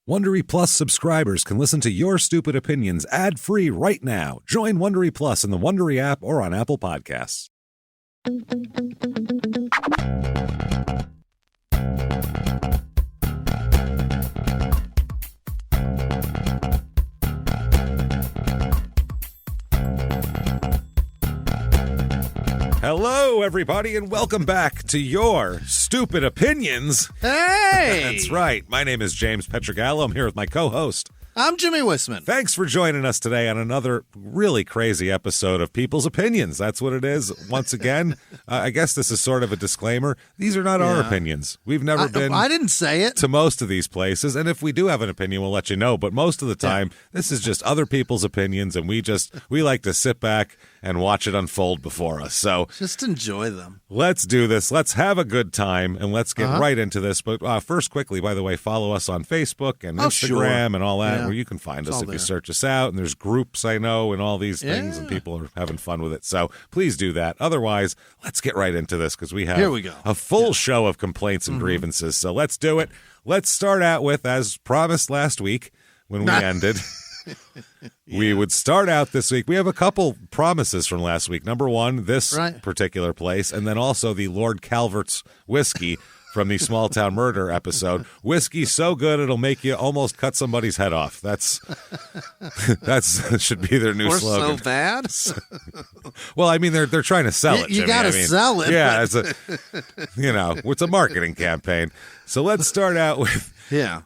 Wondery Plus subscribers can listen to Your Stupid Opinions ad-free right now. Join Wondery Plus in the Wondery app or on Apple Podcasts. Hello, everybody, and welcome back to Your Stupid Opinions. Hey! That's right. My name is James Pietragallo. I'm here with my co-host. I'm Jimmie Whisman. Thanks for joining us today on another really crazy episode of People's Opinions. That's what it is. Once again, I guess this is sort of a disclaimer. These are not our opinions. We've never been I didn't say it. to most of these places, and if we do have an opinion, we'll let you know. But most of the time, this is just other people's opinions, and we like to sit back and watch it unfold before us. So Just enjoy them. let's do this. Let's have a good time, and let's get right into this. But first, quickly, by the way, follow us on Facebook and Instagram and all that, where you can find us if you search us out. And there's groups, I know, and all these things, and people are having fun with it. So please do that. Otherwise, let's get right into this, because we have a full show of complaints and grievances. So let's do it. Let's start out with, as promised last week when we ended, we would start out this week. We have a couple promises from last week. Number one, this particular place, and then also the Lord Calvert's whiskey from the Small Town Murder episode. Whiskey so good it'll make you almost cut somebody's head off. That's should be their new slogan. So bad? Well, I mean, they're trying to sell it. You got to sell it. Yeah, it's a marketing campaign. So let's start out with,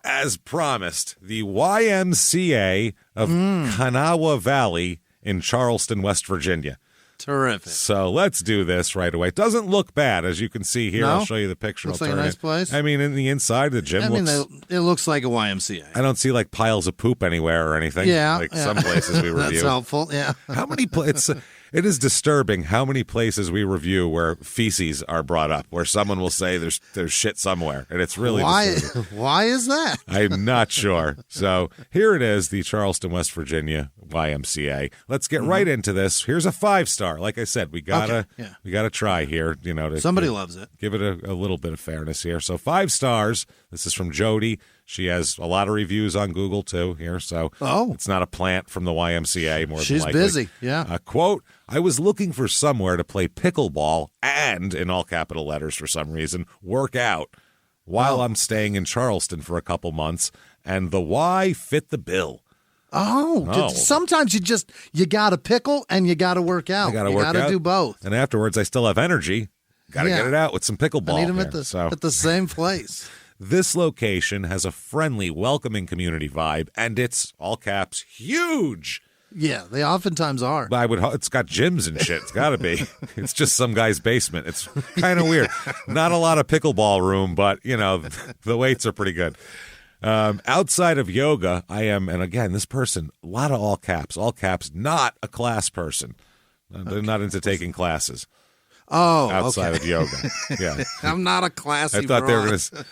as promised, the YMCA of Kanawha Valley in Charleston, West Virginia. Terrific. So let's do this right away. It doesn't look bad, as you can see here. I'll show you the picture. Looks like a nice place. I mean, in the inside, the gym it looks like a YMCA. I don't see like piles of poop anywhere or anything. Like some places we review. That's helpful, How many places? It is disturbing how many places we review where feces are brought up, where someone will say there's shit somewhere, and it's really disturbing. Why is that? I'm not sure. So here it is, the Charleston, West Virginia YMCA. Let's get right into this. Here's a 5-star. Like I said, we gotta try here. Somebody loves it. Give it a little bit of fairness here. So 5 stars. This is from Jody. She has a lot of reviews on Google, too, here. So it's not a plant from the YMCA, more than likely. She's busy, quote, I was looking for somewhere to play pickleball and, in all capital letters for some reason, work out while I'm staying in Charleston for a couple months, and the Y fit the bill. Sometimes you got to pickle and you got to work out. You got to do both. And afterwards, I still have energy. Got to get it out with some pickleball. I need them at the same place. This location has a friendly, welcoming community vibe, and it's, all caps, huge. Yeah, they oftentimes are. It's got gyms and shit. It's got to be. It's just some guy's basement. It's kind of weird. Not a lot of pickleball room, but, the weights are pretty good. Outside of yoga, I am, and again, this person, a lot of all caps, not a class person. They're not into taking classes. Outside of yoga. Yeah. I'm not a classy I thought they were going to,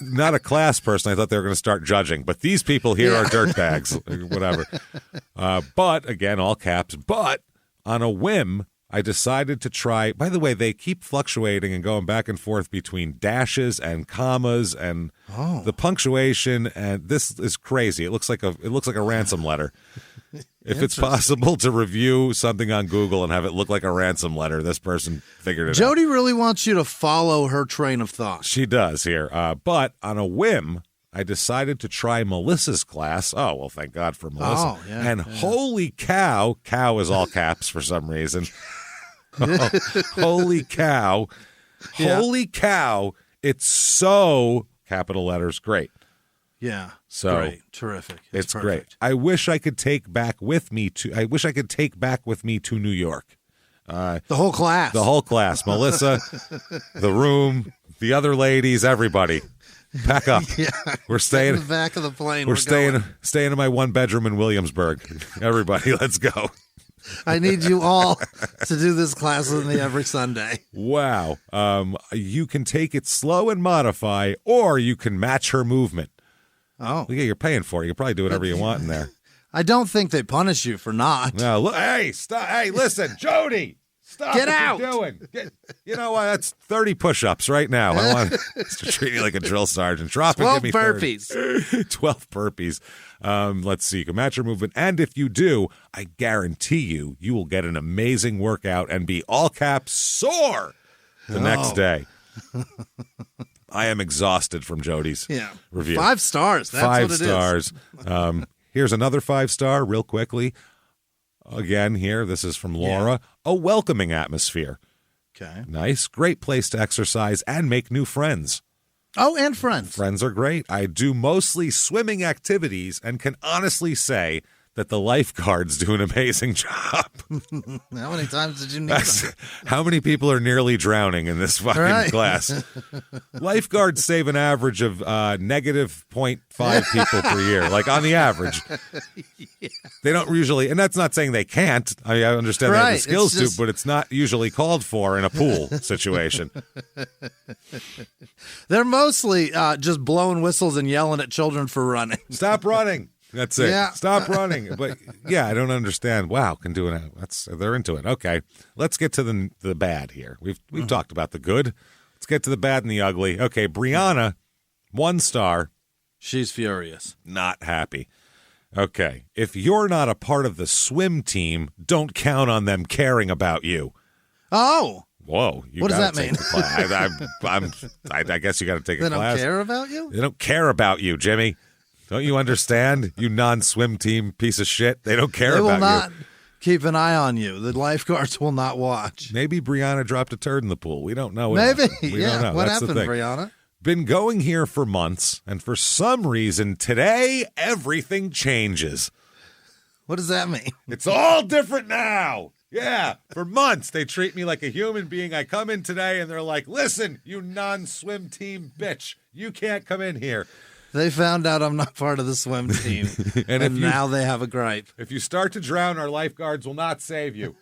not a class person. I thought they were going to start judging. But these people here are dirtbags, whatever. But, again, all caps. But on a whim, I decided to try. By the way, they keep fluctuating and going back and forth between dashes and commas and the punctuation. And this is crazy. It looks like a ransom letter. If it's possible to review something on Google and have it look like a ransom letter, this person figured it out. Jody really wants you to follow her train of thought. She does here. But on a whim, I decided to try Melissa's class. Oh, well, thank God for Melissa. Holy cow. Cow is all caps for some reason. Holy cow. Holy cow. It's so, capital letters, great. Yeah. So great. Terrific. It's great. I wish I could take back with me to New York. The whole class. The whole class. Melissa, the room, the other ladies, everybody. Pack up. We're staying in the back of the plane. We're staying in my 1-bedroom in Williamsburg. Everybody, let's go. I need you all to do this class with me every Sunday. Wow. You can take it slow and modify, or you can match her movement. Oh. Yeah, you're paying for it. You can probably do whatever you want in there. I don't think they punish you for not. No, look, hey, stop. Hey, listen, Jody. Stop Get what out. you're doing. You know what? That's 30 push-ups right now. I want to treat you like a drill sergeant. Drop 12 it, give me burpees. 12 burpees. Let's see. You can match your movement. And if you do, I guarantee you will get an amazing workout and be all caps sore the next day. I am exhausted from Jody's review. 5 stars. That's 5 what it stars. Here's another 5-star real quickly. Again, here, this is from Laura. A welcoming atmosphere. Okay. Nice. Great place to exercise and make new friends. Oh, and friends. Friends are great. I do mostly swimming activities and can honestly say that the lifeguards do an amazing job. How many times did you need them? How many people are nearly drowning in this fucking class? Lifeguards save an average of negative 0.5 people per year, like on the average. They don't usually, and that's not saying they can't. I understand they have the skills to, but it's not usually called for in a pool situation. They're mostly just blowing whistles and yelling at children for running. Stop running. That's it. Yeah. Stop running. But yeah, I don't understand. Wow, can do it. They're into it. Okay, let's get to the bad here. We've talked about the good. Let's get to the bad and the ugly. Okay, Brianna, 1 star. She's furious. Not happy. Okay, if you're not a part of the swim team, don't count on them caring about you. Oh. Whoa. What does that mean? I guess you got to take a class. They don't care about you? They don't care about you, Jimmy. Don't you understand, you non-swim team piece of shit? They don't care about you. They will not keep an eye on you. The lifeguards will not watch. Maybe Brianna dropped a turd in the pool. We don't know. Maybe. We don't know. What happened, Brianna? Been going here for months, and for some reason, today, everything changes. What does that mean? It's all different now. Yeah, for months, they treat me like a human being. I come in today, and they're like, listen, you non-swim team bitch, you can't come in here. They found out I'm not part of the swim team, and now they have a gripe. If you start to drown, our lifeguards will not save you.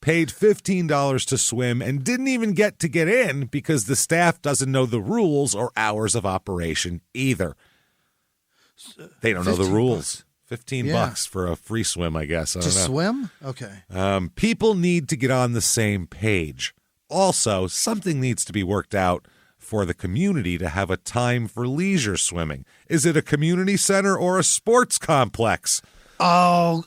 Paid $15 to swim and didn't even get in because the staff doesn't know the rules or hours of operation either. They don't know the rules. $15 for a free swim, I guess. I don't know. Swim? Okay. People need to get on the same page. Also, something needs to be worked out for the community to have a time for leisure swimming. Is it a community center or a sports complex? Oh,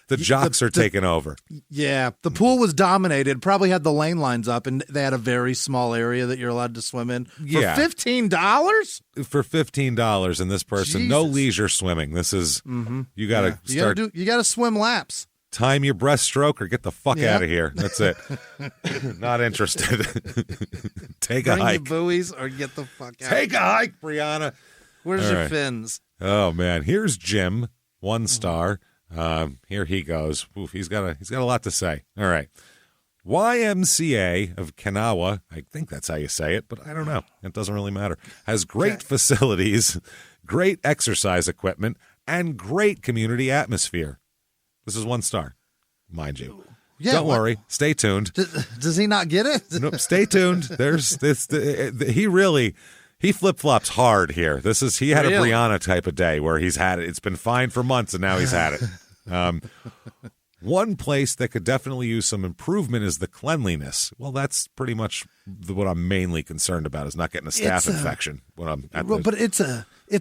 the jocks are taking over. Yeah, the pool was dominated. Probably had the lane lines up, and they had a very small area that you're allowed to swim in. For $15? For $15, and this person, no leisure swimming. This is, you got to start. You got to swim laps. Time your breaststroke or get the fuck out of here. That's it. Not interested. Take a hike. Bring your buoys or get the fuck out. Take a hike, Brianna. Where's your fins? Oh, man. Here's Jim, 1 star. Here he goes. Oof, he's got a lot to say. All right. YMCA of Kanawha, I think that's how you say it, but I don't know. It doesn't really matter. Has great facilities, great exercise equipment, and great community atmosphere. This is 1 star, mind you. Yeah, don't worry. Stay tuned. Does he not get it? Nope. Stay tuned. There's this. He flip-flops hard here. He had a Brianna type of day where he's had it. It's been fine for months, and now he's had it. One place that could definitely use some improvement is the cleanliness. Well, that's pretty much what I'm mainly concerned about, is not getting a staph infection when I'm at But it's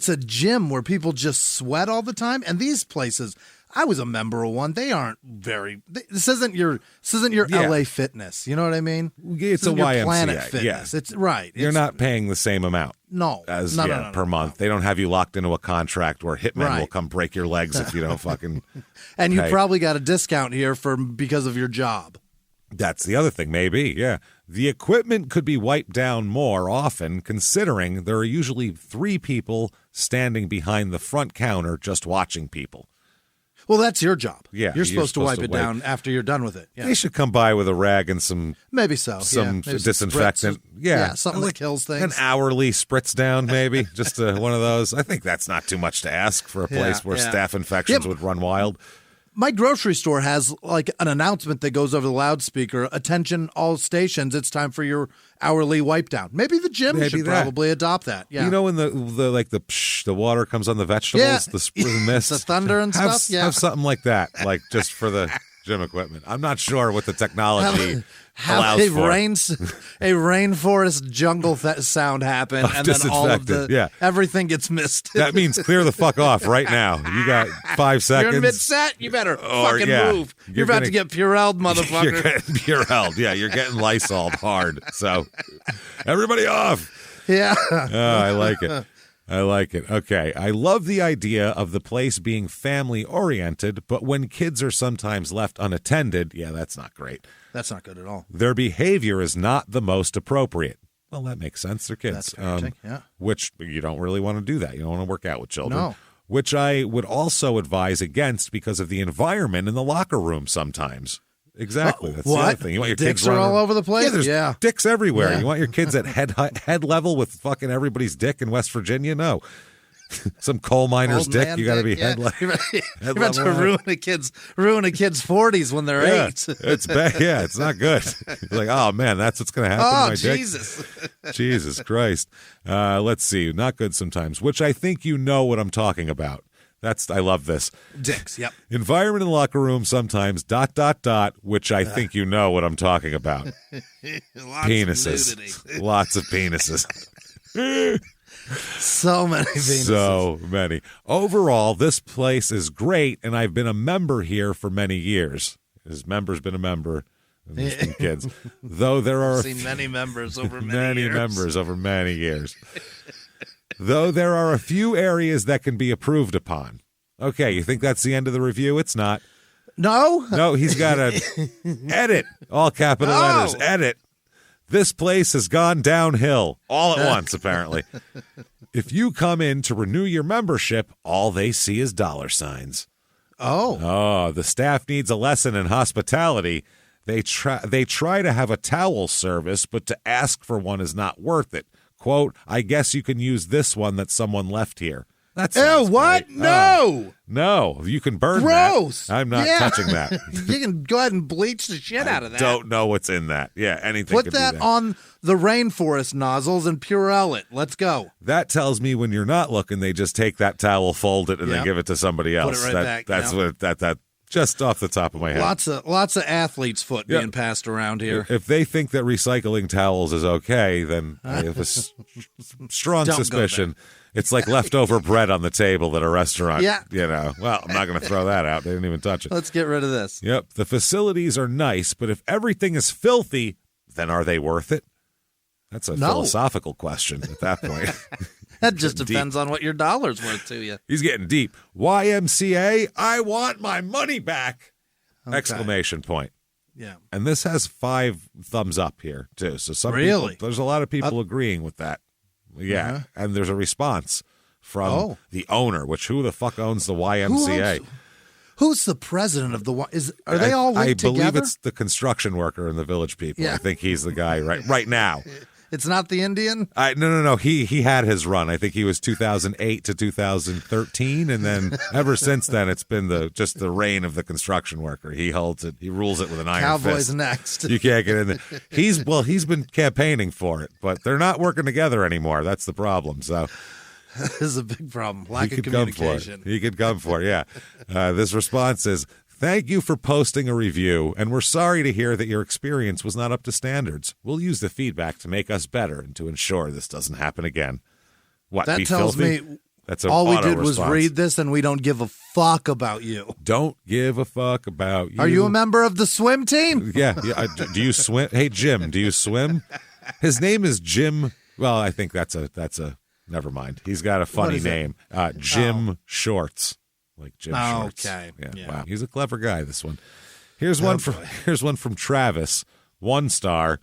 a gym where people just sweat all the time, and these places, I was a member of one. They aren't very. This isn't your LA Fitness. You know what I mean? It's a YMCA. Planet Fitness. Yeah. It's right. You're not paying the same amount. No, per month. They don't have you locked into a contract where hitmen will come break your legs if you don't fucking. And you probably got a discount here because of your job. That's the other thing, maybe. Yeah, the equipment could be wiped down more often, considering there are usually 3 people standing behind the front counter just watching people. Well, that's your job. Yeah, you're supposed to wipe it down after you're done with it. Yeah. They should come by with a rag and some disinfectant. Something that kills things. An hourly spritz down, maybe just one of those. I think that's not too much to ask for a place where staph infections would run wild. My grocery store has like an announcement that goes over the loudspeaker. Attention, all stations! It's time for your hourly wipe down. Maybe the gym should probably adopt that. Yeah, you know when the water comes on the vegetables, the mist, the thunder and stuff. Have something like that, like just for gym equipment. I'm not sure what the technology have allows for. A rainforest jungle sound happen, and then all of everything gets missed. That means clear the fuck off right now. You got 5 seconds. You're in mid-set. You better fucking move. You're about to get Purelled, motherfucker. You're getting Purelled. Yeah, you're getting Lysoled hard. So everybody off. Yeah. I like it. I like it. Okay. I love the idea of the place being family-oriented, but when kids are sometimes left unattended, that's not great. That's not good at all. Their behavior is not the most appropriate. Well, that makes sense. They're kids. That's which you don't really want to do that. You don't want to work out with children. No. Which I would also advise against because of the environment in the locker room sometimes. Exactly. That's the other thing. You want your dicks kids are all over the place? Yeah, there's dicks everywhere. Yeah. You want your kids at head level with fucking everybody's dick in West Virginia? No. Some coal miner's dick. You got to be head level. You're about to ruin a kid's 40s when they're 8. It's bad. Yeah, it's not good. You're like, oh man, that's what's going to happen to my Jesus. dick. Jesus Christ. Let's see. Not good sometimes. Which I think you know what I'm talking about. I love this. Dicks, yep. Environment in the locker room sometimes, ... which I think you know what I'm talking about. Penises. Lots of penises. So many penises. So many. Overall, this place is great, and I've been a member here for many years. His member's been a member. And there's been kids. Though there are... I've seen many members over many years. Many members over many years. Though there are a few areas that can be improved upon. Okay, you think that's the end of the review? It's not. No, he's got to edit. All capital letters. Edit. This place has gone downhill all at once, apparently. If you come in to renew your membership, all they see is $signs. Oh, the staff needs a lesson in hospitality. They try to have a towel service, but to ask for one is not worth it. Quote, I guess you can use this one that someone left here. That's what? Great. No. No, you can burn Gross. that. I'm not touching that. You can go ahead and bleach the shit out of that. Don't know what's in that. Yeah, anything. Put that on the rainforest nozzles and Purell it. Let's go. That tells me when you're not looking, they just take that towel, fold it, and then give it to somebody else. Put it right back. That's what that. Just off the top of my head. Lots of athlete's foot being passed around here. If they think that recycling towels is okay, then I have a strong suspicion it's like leftover bread on the table at a restaurant. Yeah. Well, I'm not going to throw that out. They didn't even touch it. Let's get rid of this. Yep. The facilities are nice, but if everything is filthy, then are they worth it? That's a philosophical question at that point. That just depends on what your dollar's worth to you. He's getting deep. YMCA, I want my money back! Okay. Exclamation point. Yeah. And this has 5 thumbs up here, too. So there's a lot of people agreeing with that. Yeah. Uh-huh. And there's a response from the owner, who the fuck owns the YMCA? Who's the president of the Are they all linked together? I believe it's the construction worker and the village people. Yeah. I think he's the guy right now. It's not the Indian? No. He had his run. I think he was 2008 to 2013, and then ever since then, it's been just the reign of the construction worker. He holds it. He rules it with an iron fist. Cowboys next. You can't get in there. He's been campaigning for it, but they're not working together anymore. That's the problem. So this is a big problem. Lack of communication. He could come for it. Yeah. This response is, thank you for posting a review, and we're sorry to hear that your experience was not up to standards. We'll use the feedback to make us better and to ensure this doesn't happen again. What, that tells filthy? Me that's all we did was read this, and we don't give a fuck about you. Don't give a fuck about you. Are you a member of the swim team? Yeah. Do you swim? Hey, Jim, do you swim? His name is Jim. Well, I think that's a never mind. He's got a funny name. Jim Shorts. Like Jim Shorts. Okay. Yeah. Wow. He's a clever guy, this one. Here's one from Travis. 1 star.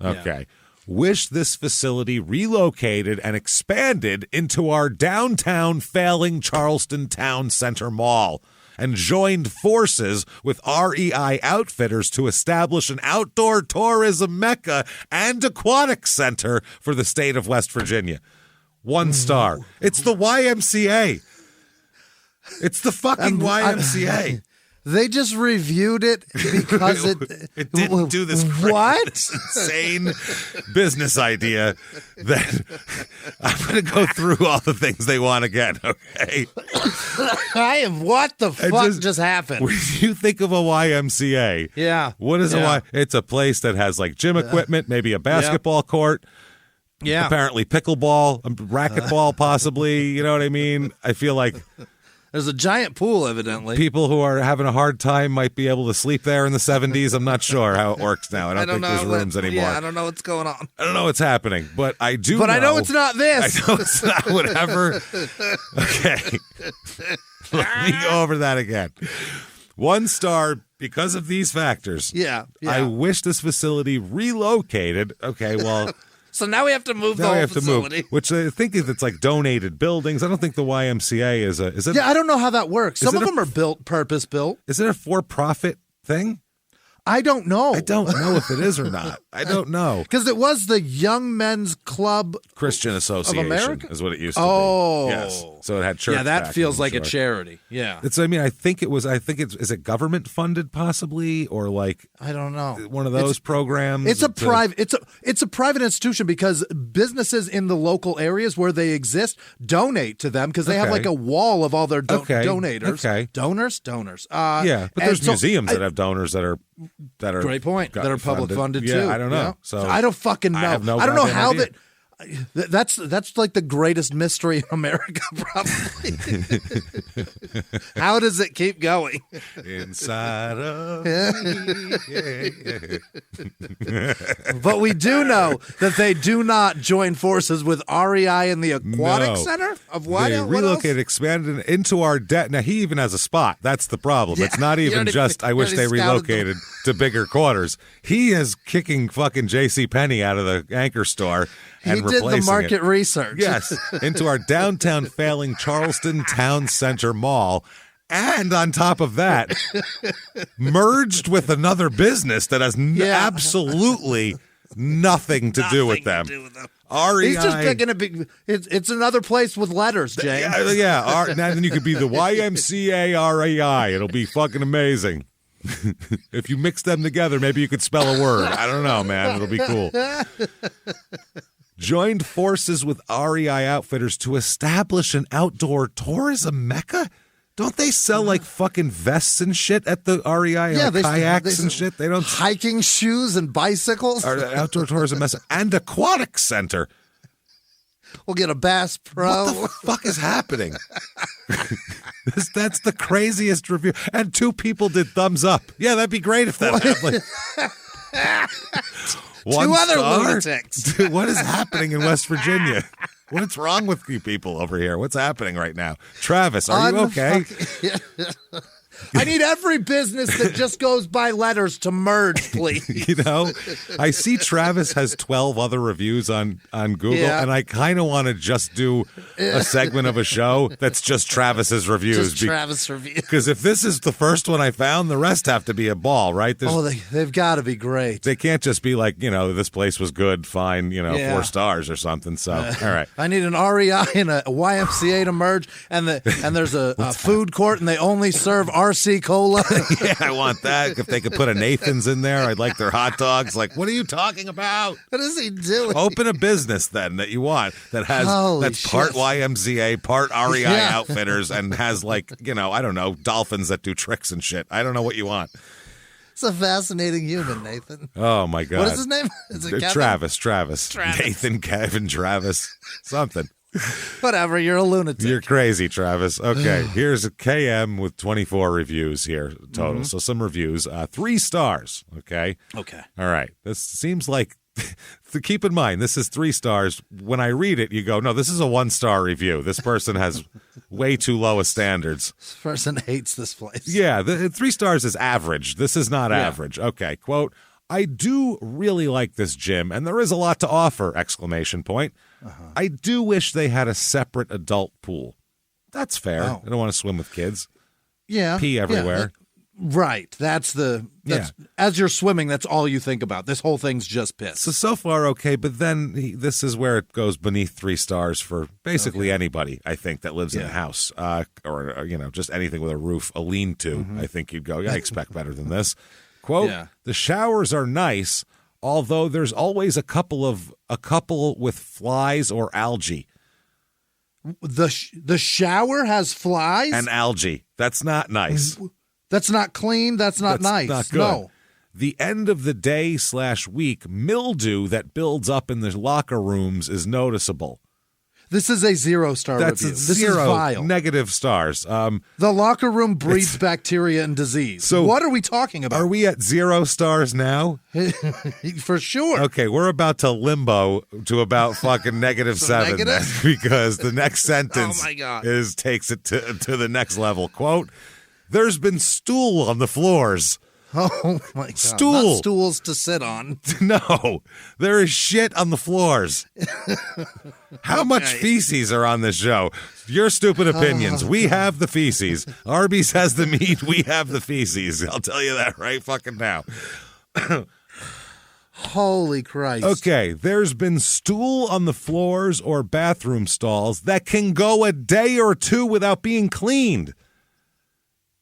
Okay. Yeah. Wish this facility relocated and expanded into our downtown failing Charleston Town Center Mall and joined forces with REI Outfitters to establish an outdoor tourism mecca and aquatic center for the state of West Virginia. 1 star. It's the YMCA. It's the fucking YMCA. They just reviewed it because it didn't do this insane business idea that I'm going to go through all the things they want again, okay? What the fuck just happened? When you think of a YMCA, what is it's a place that has like gym equipment, maybe a basketball court, apparently pickleball, racquetball possibly, you know what I mean? I feel like there's a giant pool, evidently. People who are having a hard time might be able to sleep there in the 70s. I'm not sure how it works now. I don't think there's rooms anymore. Yeah, I don't know what's going on. I don't know what's happening, but I do But I know it's not this. I know it's not whatever. Okay. Let me go over that again. 1 star because of these factors. Yeah. I wish this facility relocated. Okay, well... So now we have to move the whole facility. Which I think it's like donated buildings. I don't think the YMCA is it? Yeah, I don't know how that works. Some of them are purpose-built. Is it a for-profit thing? I don't know. I don't know if it is or not. I don't know. Because it was the Young Men's Club Christian Association of America? is what it used to be. Yes. So it had church. Yeah, that feels like a charity. Yeah. I think is it government funded possibly, or like I don't know. One of those programs? It's a private institution because businesses in the local areas where they exist donate to them because they have like a wall of all their donators. Okay. Donors. But there's museums that have donors that are great point. That are public funded too. I don't know. Yeah. So I don't fucking know. I don't know how idea. That's like the greatest mystery in America, probably. How does it keep going? Inside of me. But we do know that they do not join forces with REI in the Aquatic Center of what? They relocated, expanded into our debt. Now, he even has a spot. That's the problem. Yeah. It's not even just, I wish they relocated to bigger quarters. He is kicking fucking JCPenney out of the anchor store. He did the market research. Yes, into our downtown failing Charleston Town Center Mall. And on top of that, merged with another business that has absolutely nothing to do with them. REI. He's just picking a big. It's another place with letters, James. Yeah. Now then you could be the YMCA REI. It'll be fucking amazing. If you mix them together, maybe you could spell a word. I don't know, man. It'll be cool. Joined forces with REI Outfitters to establish an outdoor tourism mecca? Don't they sell like fucking vests and shit at the REI? Yeah, kayaks and shit. They don't hiking shoes and bicycles. Or outdoor tourism mecca and aquatic center. We'll get a Bass Pro. What the fuck is happening? That's the craziest review. And 2 people did thumbs up. Yeah, that'd be great if that happened. 2 other lunatics. Dude, what is happening in West Virginia? What's wrong with you people over here? What's happening right now? Travis, are you okay? I need every business that just goes by letters to merge, please. I see Travis has 12 other reviews on Google, and I kind of want to just do a segment of a show that's just Travis's reviews. Just Travis reviews. Because if this is the first one I found, the rest have to be a ball, right? They've got to be great. They can't just be like, this place was good, fine, 4 stars or something. So, all right. I need an REI and a YMCA to merge, and there's a food court, and they only serve RC Cola. Yeah, I want that. If they could put a Nathan's in there, I'd like their hot dogs. Like, what are you talking about? What is he doing? Open a business then that you want that has part YMCA, part REI Outfitters, and has like, I don't know, dolphins that do tricks and shit. I don't know what you want. It's a fascinating human, Nathan. Oh my God. What is his name? Is it Kevin? Travis. Nathan, Kevin, Travis, something. Whatever, you're a lunatic. You're crazy, Travis. Okay, here's a KM with 24 reviews here total. Mm-hmm. So some reviews. 3 stars, okay? Okay. All right. This seems like, keep in mind, this is 3 stars. When I read it, you go, no, this is a 1-star review. This person has way too low a standards. This person hates this place. Yeah, 3 stars is average. This is not average. Okay, quote, I do really like this gym, and there is a lot to offer, ! I do wish they had a separate adult pool. That's fair. I don't want to swim with kids. Yeah. Pee everywhere. Right. That's as you're swimming, that's all you think about. This whole thing's just piss. So far, okay, but then this is where it goes beneath 3 stars for basically anybody, I think, that lives in a house or just anything with a roof, a lean-to. Mm-hmm. I think you'd go, I expect better than this. Quote, the showers are nice, although there's always a couple with flies or algae. The shower has flies? And algae. That's not nice. That's not clean. That's not nice. Not good. No. The end of the day/week mildew that builds up in the locker rooms is noticeable. This is a 0-star review. This is vile. Negative stars. The locker room breeds bacteria and disease. So what are we talking about? Are we at 0 stars now? For sure. Okay, we're about to limbo to about fucking -7 negative? Because the next sentence takes it to the next level. Quote, there's been stool on the floors. Oh, my God. Stool. Not stools to sit on. No, there is shit on the floors. How much feces are on this show? Your stupid opinions. We have the feces. Arby's has the meat. We have the feces. I'll tell you that right fucking now. Holy Christ. Okay, there's been stool on the floors or bathroom stalls that can go a day or 2 without being cleaned.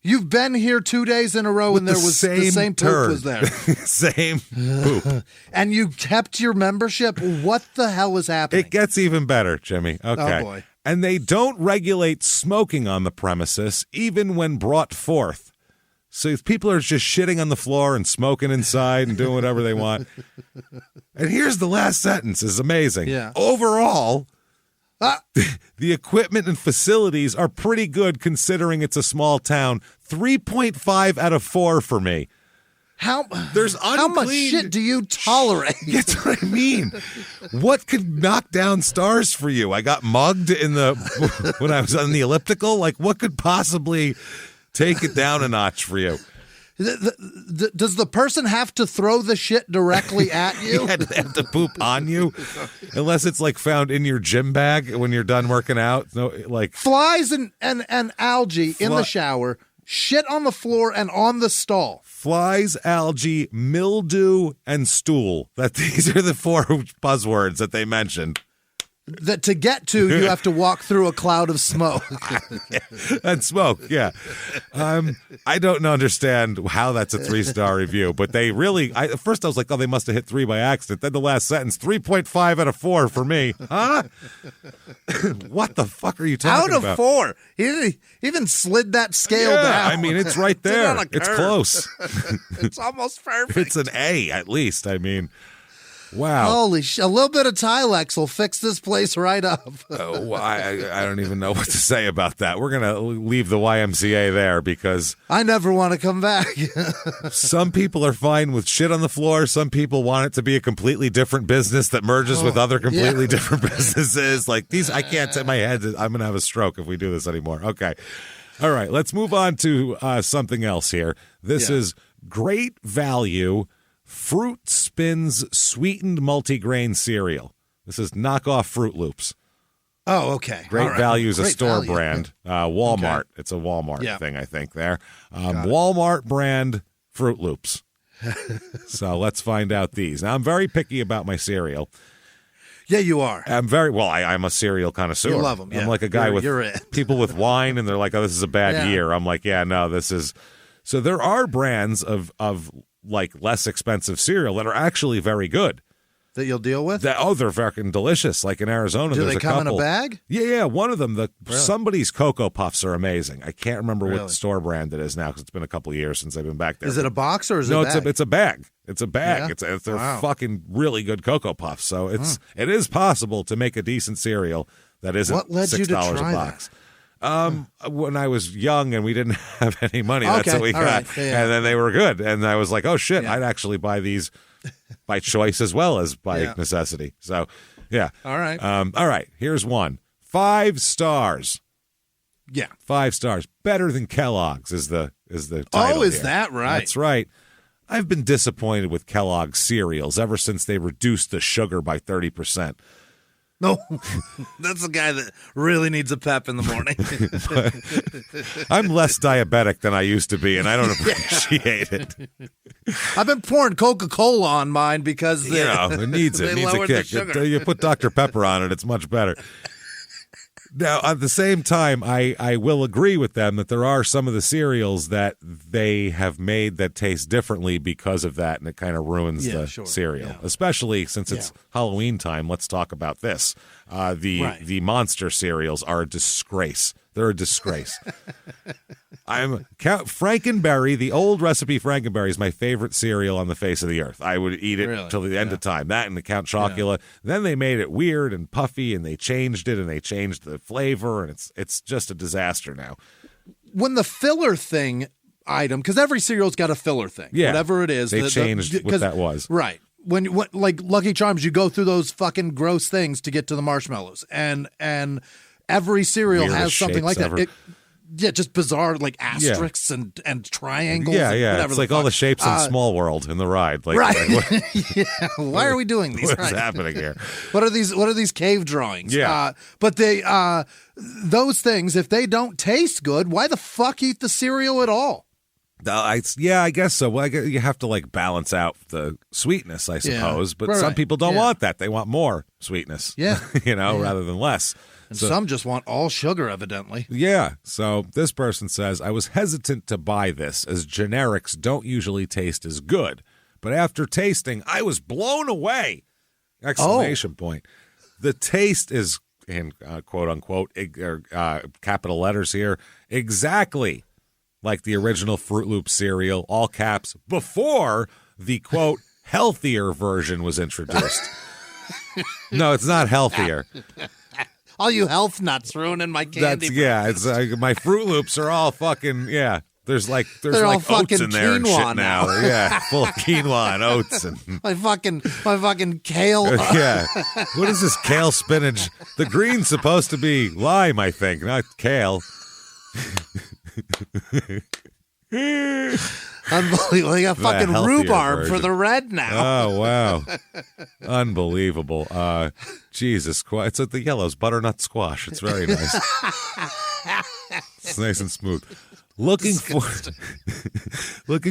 You've been here 2 days in a row and there was the same poop was there. Same poop. And you kept your membership? What the hell is happening? It gets even better, Jimmy. Okay. Oh, boy. And they don't regulate smoking on the premises, even when brought forth. So if people are just shitting on the floor and smoking inside and doing whatever they want. And here's the last sentence. It's amazing. Yeah. Overall, the equipment and facilities are pretty good considering it's a small town. 3.5 out of 4 for me. How much shit do you tolerate? That's what I mean. What could knock down stars for you? I got mugged when I was on the elliptical. Like, what could possibly take it down a notch for you? Does the person have to throw the shit directly at you? They have to poop on you, unless it's like found in your gym bag when you're done working out. No, like flies and algae in the shower, shit on the floor and on the stall. Flies, algae, mildew, and stool. These are the 4 buzzwords that they mentioned. That to get to, you have to walk through a cloud of smoke. And smoke, yeah. I don't understand how that's a 3-star review, but they really, at first I was like, oh, they must have hit 3 by accident. Then the last sentence, 3.5 out of 4 for me. Huh? What the fuck are you talking about? Out of 4. He even slid that scale down. I mean, it's right there. It's close. It's almost perfect. It's an A, at least. I mean... Wow. Holy shit. A little bit of Tilex will fix this place right up. I don't even know what to say about that. We're going to leave the YMCA there because... I never want to come back. Some people are fine with shit on the floor. Some people want it to be a completely different business that merges with other completely different businesses. Like these, I can't say my head. I'm going to have a stroke if we do this anymore. Okay. All right. Let's move on to something else here. This is great value... Fruit Spins sweetened multigrain cereal. This is knockoff Fruit Loops. Oh, okay. Great Value is a store brand. Walmart. Okay. It's a Walmart thing, I think, there. Walmart brand Fruit Loops. So let's find out these. Now, I'm very picky about my cereal. Yeah, you are. I'm a cereal connoisseur. You love them. Yeah. I'm like a guy with people with wine, and they're like, oh, this is a bad year. I'm like, yeah, no, this is. So there are brands of like less expensive cereal that are actually very good. That you'll deal with? They're fucking delicious. Like in Arizona, do there's they a couple. come in a bag? Yeah. One of them, somebody's Cocoa Puffs are amazing. I can't remember what store brand it is now because it's been a couple of years since I've been back there. Is it a box or is it a bag? No, it's a bag. It's a bag. Yeah? They're fucking really good Cocoa Puffs. So it is possible to make a decent cereal that isn't $6 a box. When I was young and we didn't have any money, that's what we got. Right. Yeah. And then they were good. And I was like, oh shit, I'd actually buy these by choice as well as by necessity. So yeah. All right. All right. Here's one. 5 stars. Yeah. 5 stars. Better than Kellogg's is the title. Oh, is here. that right? That's right. I've been disappointed with Kellogg's cereals ever since they reduced the sugar by 30%. No, that's the guy that really needs a pep in the morning. I'm less diabetic than I used to be, and I don't appreciate it. I've been pouring Coca-Cola on mine because it needs it. It needs a kick. You put Dr. Pepper on it, it's much better. Now, at the same time, I will agree with them that there are some of the cereals that they have made that taste differently because of that, and it kind of ruins the cereal, especially since it's Halloween time. Let's talk about this. The Monster cereals are a disgrace. They're a disgrace. Frankenberry, the old recipe Frankenberry is my favorite cereal on the face of the earth. I would eat it till the end of time. That and the Count Chocula. Yeah. Then they made it weird and puffy, and they changed it, and they changed the flavor, and it's just a disaster now. When the filler thing item, because every cereal's got a filler thing, whatever it is. They changed what that was. Right. When like Lucky Charms, you go through those fucking gross things to get to the marshmallows, and every cereal has something like that. Just bizarre, like asterisks and triangles. Yeah. It's like all the shapes in Small World in the ride. Like, why are we doing these? What's happening here? What are these cave drawings? Yeah. But they those things, if they don't taste good, why the fuck eat the cereal at all? I guess so. Well, you have to like balance out the sweetness, I suppose. But some people don't want that. They want more sweetness. Yeah. Rather than less. And some just want all sugar, evidently. Yeah. So this person says, I was hesitant to buy this as generics don't usually taste as good. But after tasting, I was blown away! Exclamation point. The taste is, in quote unquote, capital letters here, exactly like the original Fruit Loop cereal, all caps, before the quote, healthier version was introduced. No, it's not healthier. All you health nuts ruining my candy. It's my Fruit Loops are all fucking There's like oats in there and shit now. Full of quinoa and oats and my fucking kale. What is this kale spinach? The green's supposed to be lime, I think, not kale. Unbelievable. You got fucking rhubarb version for the red now. Oh, wow. Unbelievable. Jesus Christ. It's like the yellow's butternut squash. It's very nice. It's nice and smooth. Looking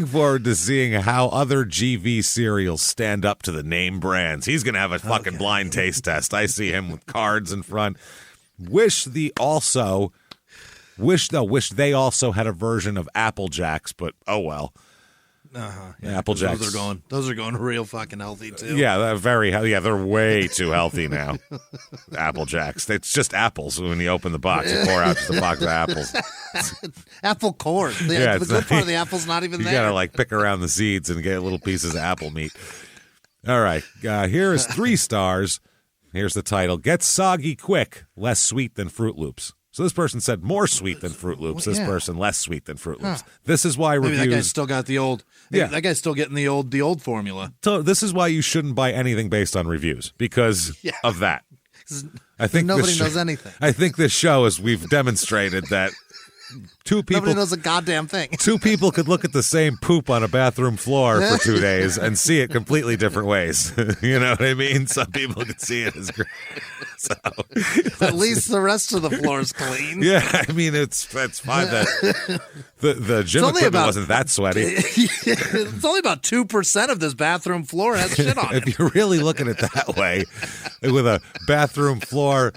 forward to seeing how other GV cereals stand up to the name brands. He's going to have a fucking blind taste test. I see him with cards in front. Wish they also had a version of Apple Jacks, but oh well. Apple Jacks. Those are going real fucking healthy too. Yeah, they're way too healthy now. Apple Jacks. It's just apples when you open the box. You pour out just a box of apples. Apple core. The good part of the apple's not even there. You gotta like pick around the seeds and get little pieces of apple meat. All right, here is 3 stars. Here's the title: Get soggy quick, less sweet than Fruit Loops. So this person said more sweet than Fruit Loops. This person less sweet than Fruit Loops. This is why reviews. Maybe that guy's still got the old. That guy's still getting the old formula. So this is why you shouldn't buy anything based on reviews because of that. I think nobody knows anything. I think this show is we've demonstrated that. Nobody knows a goddamn thing. 2 people could look at the same poop on a bathroom floor for 2 days and see it completely different ways. You know what I mean? Some people could see it as great. So, at least the rest of the floor is clean. Yeah, I mean, it's fine that the gym equipment wasn't that sweaty. It's only about 2% of this bathroom floor has shit on it. If you really look at it that way, with a bathroom floor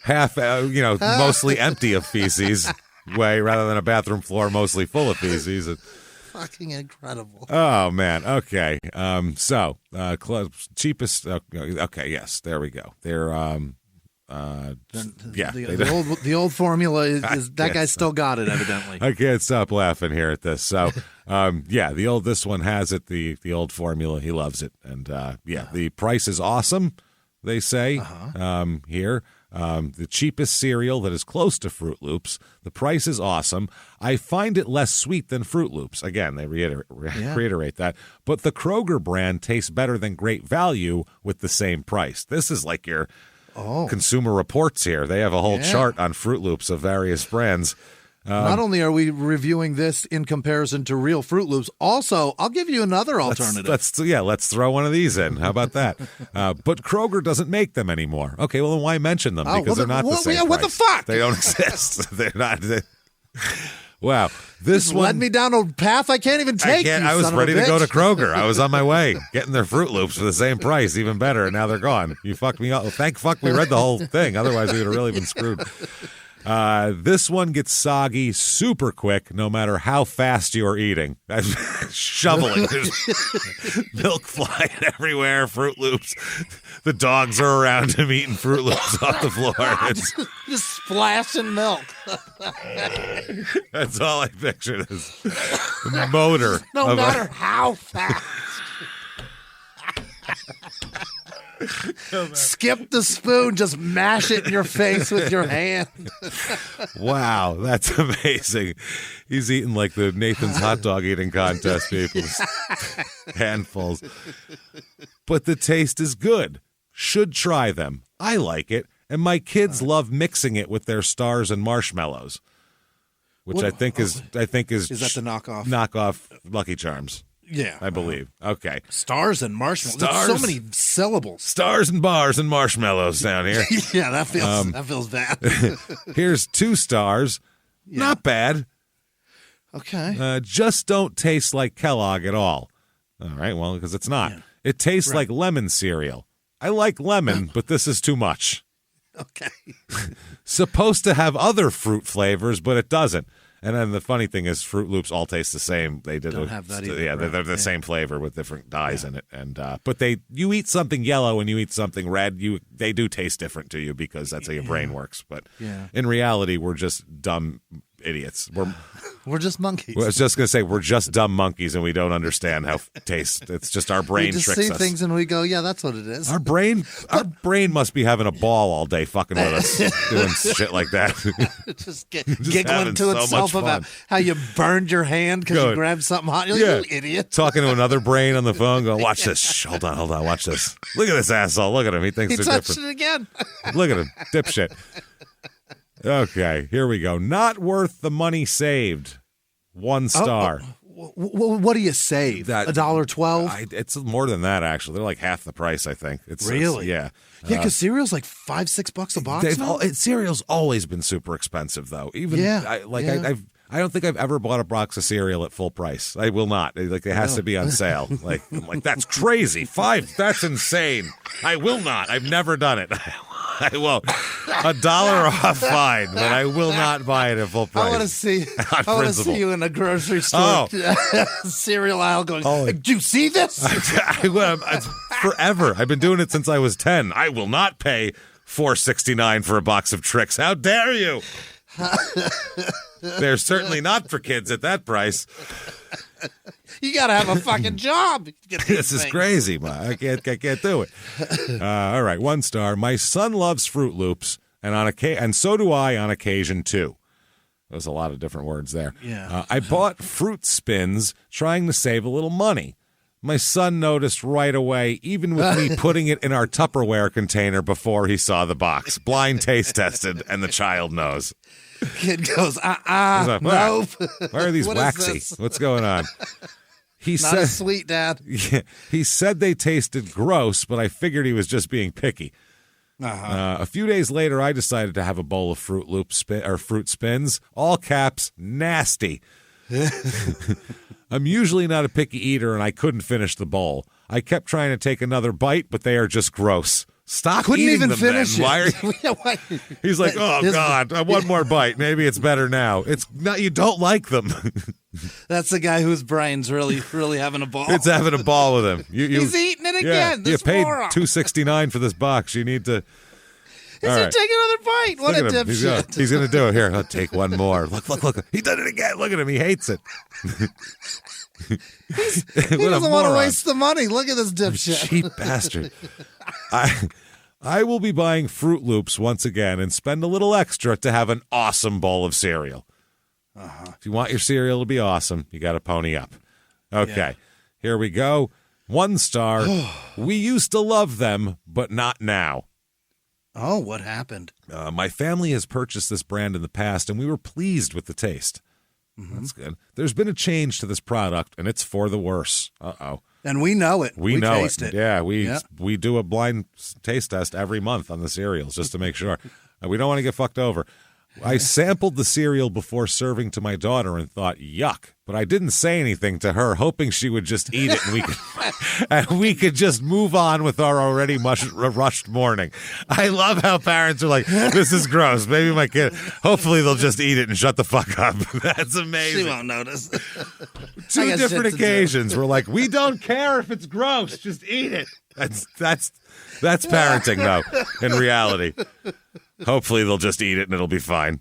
half, mostly empty of feces, way rather than a bathroom floor mostly full of feces. Fucking incredible. Oh man. Okay. Cheapest. Okay. Yes. There we go. They're the old formula is that guy still got it evidently. I can't stop laughing here at this. So this one has it. The old formula. He loves it, and the price is awesome. They say here. The cheapest cereal that is close to Fruit Loops. The price is awesome. I find it less sweet than Fruit Loops. Again, they reiterate that. But the Kroger brand tastes better than Great Value with the same price. This is like your Consumer Reports here. They have a whole chart on Fruit Loops of various brands. Not only are we reviewing this in comparison to real Fruit Loops, also, I'll give you another alternative. Let's throw one of these in. How about that? But Kroger doesn't make them anymore. Okay, well, then why mention them? Because they're not the same price. What the fuck? They don't exist. They're not. Wow. This one led me down a path I can't even take. I was ready to go to Kroger. I was on my way, getting their Fruit Loops for the same price, even better, and now they're gone. You fucked me up. Thank fuck we read the whole thing. Otherwise, we would have really been screwed. This one gets soggy super quick, no matter how fast you're eating. Shoveling. There's milk flying everywhere, Fruit Loops. The dogs are around him eating Fruit Loops off the floor. It's just splashing milk. That's all I pictured is the motor. No matter how fast. Skip the spoon, just mash it in your face with your hand. Wow, that's amazing. He's eating like the Nathan's hot dog eating contest people. Handfuls. But the taste is good. Should try them. I like it. And my kids love mixing it with their stars and marshmallows. Which I think is that the knockoff? Knockoff Lucky Charms. Yeah. I believe. Okay. Stars and marshmallows. There's so many syllables. Stars and bars and marshmallows down here. Yeah, that feels bad. Here's 2 stars. Yeah. Not bad. Okay. Just don't taste like Kellogg at all. All right, well, because it's not. Yeah. It tastes like lemon cereal. I like lemon, but this is too much. Okay. Supposed to have other fruit flavors, but it doesn't. And then the funny thing is, Fruit Loops all taste the same. They don't have that either. Yeah, they're the same flavor with different dyes in it. And but you eat something yellow and you eat something red, they do taste different to you because that's how your brain works. But in reality, we're just dumb idiots. We're just monkeys. I was just going to say, we're just dumb monkeys and we don't understand how taste. It's just our brain tricks us. We just see things and we go, yeah, that's what it is. Our brain must be having a ball all day fucking with us, doing shit like that. just giggling to itself about how you burned your hand because you grabbed something hot. You're like, you idiot. Talking to another brain on the phone, going, watch this. Shh, hold on, watch this. Look at this asshole. Look at him. He thinks they're different. He touched it again. Look at him. Dipshit. Okay, here we go. Not worth the money saved. 1 star. What do you save? $1.12? It's more than that, actually. They're like half the price, I think. Really? Yeah. Yeah, because cereal's like $5-6 a box. Cereal's always been super expensive, though. I don't think I've ever bought a box of cereal at full price. I will not. It has to be on sale. I'm like, that's crazy. That's insane. I will not. I've never done it. I won't. $1 off, fine, but I will not buy it at full price. I want to see you in a grocery store cereal aisle going, do you see this? Forever. I've been doing it since I was 10. I will not pay $4.69 for a box of Trix. How dare you? They're certainly not for kids at that price. You got to have a fucking job. This is crazy, man. I can't do it. All right, 1 star. My son loves Fruit Loops, and so do I on occasion, too. There's a lot of different words there. Yeah. I bought fruit spins trying to save a little money. My son noticed right away, even with me putting it in our Tupperware container before he saw the box. Blind taste tested, and the child knows. Kid goes, nope. Why are these waxy? What's going on? He said, a sweet dad. Yeah, he said they tasted gross, but I figured he was just being picky. A few days later, I decided to have a bowl of Fruit Loops fruit spins. All caps, nasty. I'm usually not a picky eater, and I couldn't finish the bowl. I kept trying to take another bite, but they are just gross. Stop Couldn't eating even them finish then. it. Why are you... He's like, God, one more bite. Maybe it's better now. It's not. You don't like them. That's the guy whose brain's really having a ball. It's having a ball with him. He's eating it again. You paid $2.69 for this box. You need to. He's going to take another bite. What a dipshit. He's going to do it. Here, I'll take one more. Look. He did it again. Look at him. He hates it. He doesn't want to waste the money. Look at this dipshit. Cheap bastard. I will be buying Fruit Loops once again and spend a little extra to have an awesome bowl of cereal. If you want your cereal to be awesome, you got to pony up. Okay, Here we go. 1 star. We used to love them, but not now. Oh, what happened? My family has purchased this brand in the past, and we were pleased with the taste. Mm-hmm. That's good. There's been a change to this product, and it's for the worse. Uh-oh. And we know it. We know taste it. Yeah, we do a blind taste test every month on the cereals just to make sure. We don't want to get fucked over. I sampled the cereal before serving to my daughter and thought, yuck. But I didn't say anything to her, hoping she would just eat it and we could just move on with our already rushed morning. I love how parents are like, this is gross. Maybe my kid, hopefully they'll just eat it and shut the fuck up. That's amazing. She won't notice. Two different occasions. We're like, we don't care if it's gross. Just eat it. That's parenting, though, in reality. Hopefully they'll just eat it and it'll be fine.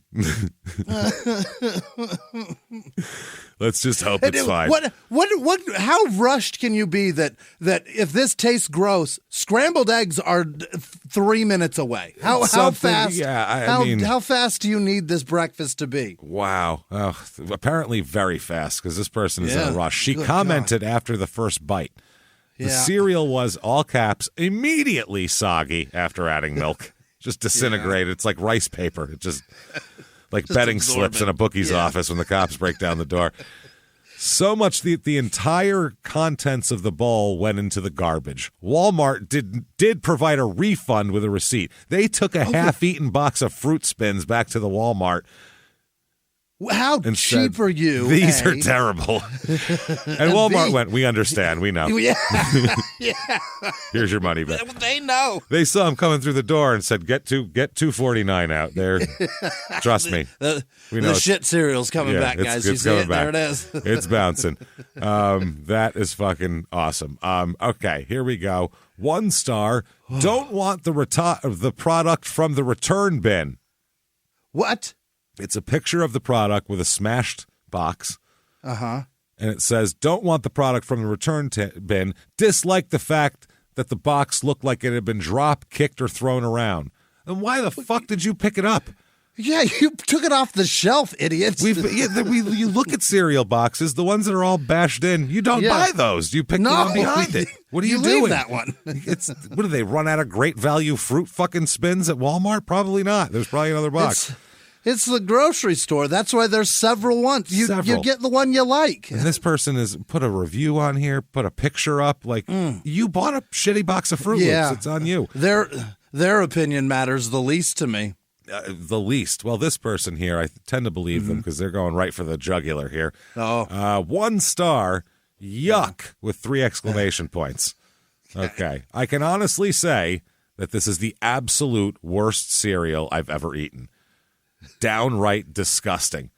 Let's just hope it's fine. How rushed can you be that if this tastes gross, scrambled eggs are 3 minutes away? How fast? Yeah, I mean, how fast do you need this breakfast to be? Wow. Apparently very fast because this person is in a rush. She commented after the first bite. The cereal was, all caps, immediately soggy after adding milk. Just disintegrated. It's like rice paper. It just like just betting slips in a bookie's office when the cops break down the door. So much the entire contents of the bowl went into the garbage. Walmart did provide a refund with a receipt. They took a half-eaten box of fruit spins back to the Walmart. How cheap are you? These are terrible. And Walmart went, we understand. We know. Yeah. Here's your money back. They know. They saw him coming through the door and said, get $2.49 out there. Trust me. The shit cereal's coming back, guys. You see it? Back. There it is. It's bouncing. That is fucking awesome. Okay, here we go. 1 star. Don't want the product from the return bin. What? It's a picture of the product with a smashed box. Uh-huh. And it says, don't want the product from the return bin. Dislike the fact that the box looked like it had been dropped, kicked, or thrown around. And why the fuck did you pick it up? Yeah, you took it off the shelf, idiot. You look at cereal boxes, the ones that are all bashed in. You don't buy those. You pick the one behind it. What are you doing? Leave that one. What do they run out of great value fruit fucking spins at Walmart? Probably not. There's probably another box. It's the grocery store. That's why there's several ones. You get the one you like. And this person has put a review on here, put a picture up. Like, you bought a shitty box of Fruit Loops. It's on you. Their opinion matters the least to me. The least. Well, this person here, I tend to believe them because they're going right for the jugular here. Oh. 1 star, yuck, with 3 exclamation points. Okay. I can honestly say that this is the absolute worst cereal I've ever eaten. Downright disgusting.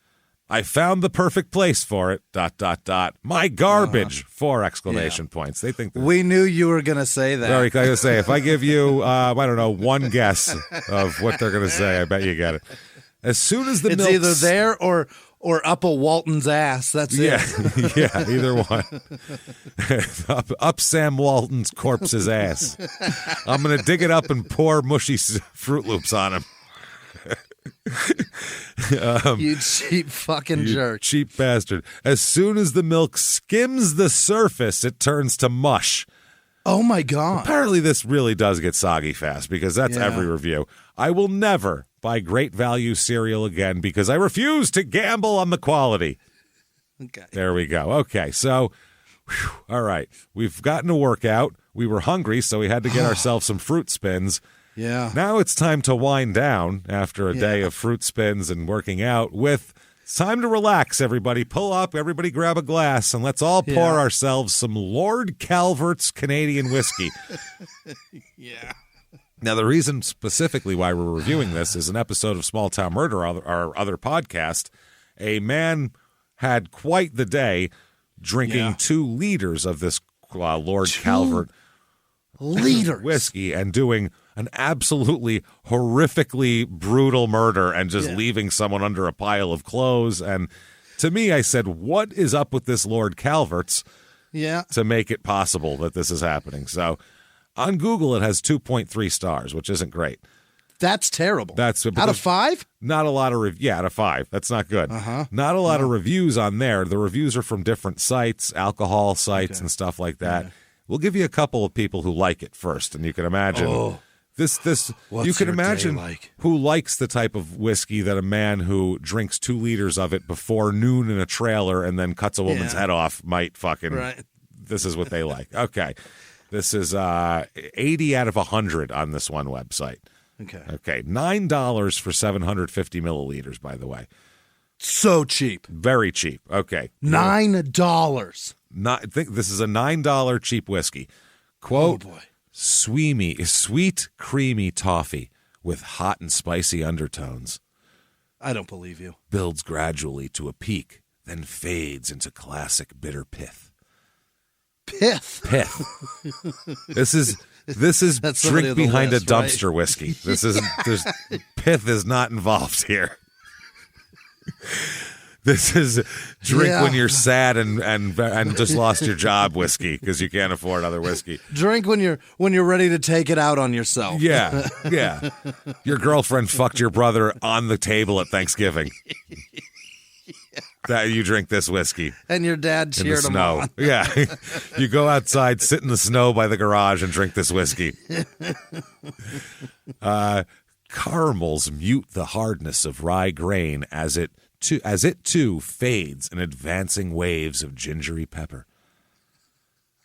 I found the perfect place for it. ... My garbage. 4 exclamation points. They think we knew you were going to say that. Very going to say. If I give you, I don't know, 1 guess of what they're going to say, I bet you get it. As soon as the it's milk either there or up a Walton's ass. That's it. Yeah, either one. up Sam Walton's corpse's ass. I'm going to dig it up and pour mushy Fruit Loops on him. You cheap fucking jerk. Cheap bastard. As soon as the milk skims the surface, it turns to mush. Oh my God. Apparently this really does get soggy fast because that's every review. I will never buy great value cereal again because I refuse to gamble on the quality. Okay. There we go. Okay, so all right. We've gotten a workout. We were hungry, so we had to get ourselves some fruit spins. Yeah. Now it's time to wind down after a day of fruit spins and working out it's time to relax, everybody. Pull up, everybody grab a glass, and let's all pour ourselves some Lord Calvert's Canadian whiskey. Yeah. Now, the reason specifically why we're reviewing this is an episode of Small Town Murder, our other podcast. A man had quite the day drinking 2 liters of this Lord Calvert whiskey and doing an absolutely horrifically brutal murder and just leaving someone under a pile of clothes. And to me, I said, what is up with this Lord Calvert's to make it possible that this is happening? So on Google, it has 2.3 stars, which isn't great. That's terrible. That's out of 5? Not a lot of out of 5. That's not good. Not a lot of reviews on there. The reviews are from different sites, alcohol sites and stuff like that. We'll give you a couple of people who like it first, and you can imagine What's you can your imagine day like? who likes the type of whiskey that a man who drinks 2 liters of it before noon in a trailer and then cuts a woman's head off might fucking. Right. This is what they like. Okay, this is 80 out of 100 on this one website. Okay, $9 for 750 milliliters. By the way, so cheap, very cheap. Okay, $9. I think this is a $9 cheap whiskey. Quote. Oh boy. Sweet, creamy toffee with hot and spicy undertones. I don't believe you. Builds gradually to a peak, then fades into classic bitter pith. Pith. This is drink behind a dumpster whiskey. This isn't. Pith is not involved here. This is drink when you're sad and just lost your job whiskey because you can't afford other whiskey. Drink when you're ready to take it out on yourself. Yeah. Your girlfriend fucked your brother on the table at Thanksgiving. That you drink this whiskey. And your dad cheered him on. Yeah. You go outside, sit in the snow by the garage and drink this whiskey. Caramels mute the hardness of rye grain as it too fades in advancing waves of gingery pepper.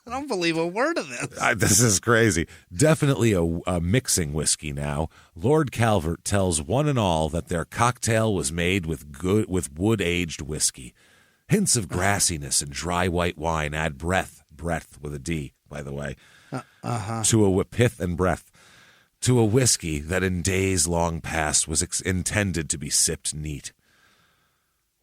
I don't believe a word of this. This is crazy. Definitely a mixing whiskey now. Lord Calvert tells one and all that their cocktail was made with wood-aged whiskey. Hints of grassiness and dry white wine add breath with a D, by the way, to a pith and breath, to a whiskey that in days long past was intended to be sipped neat.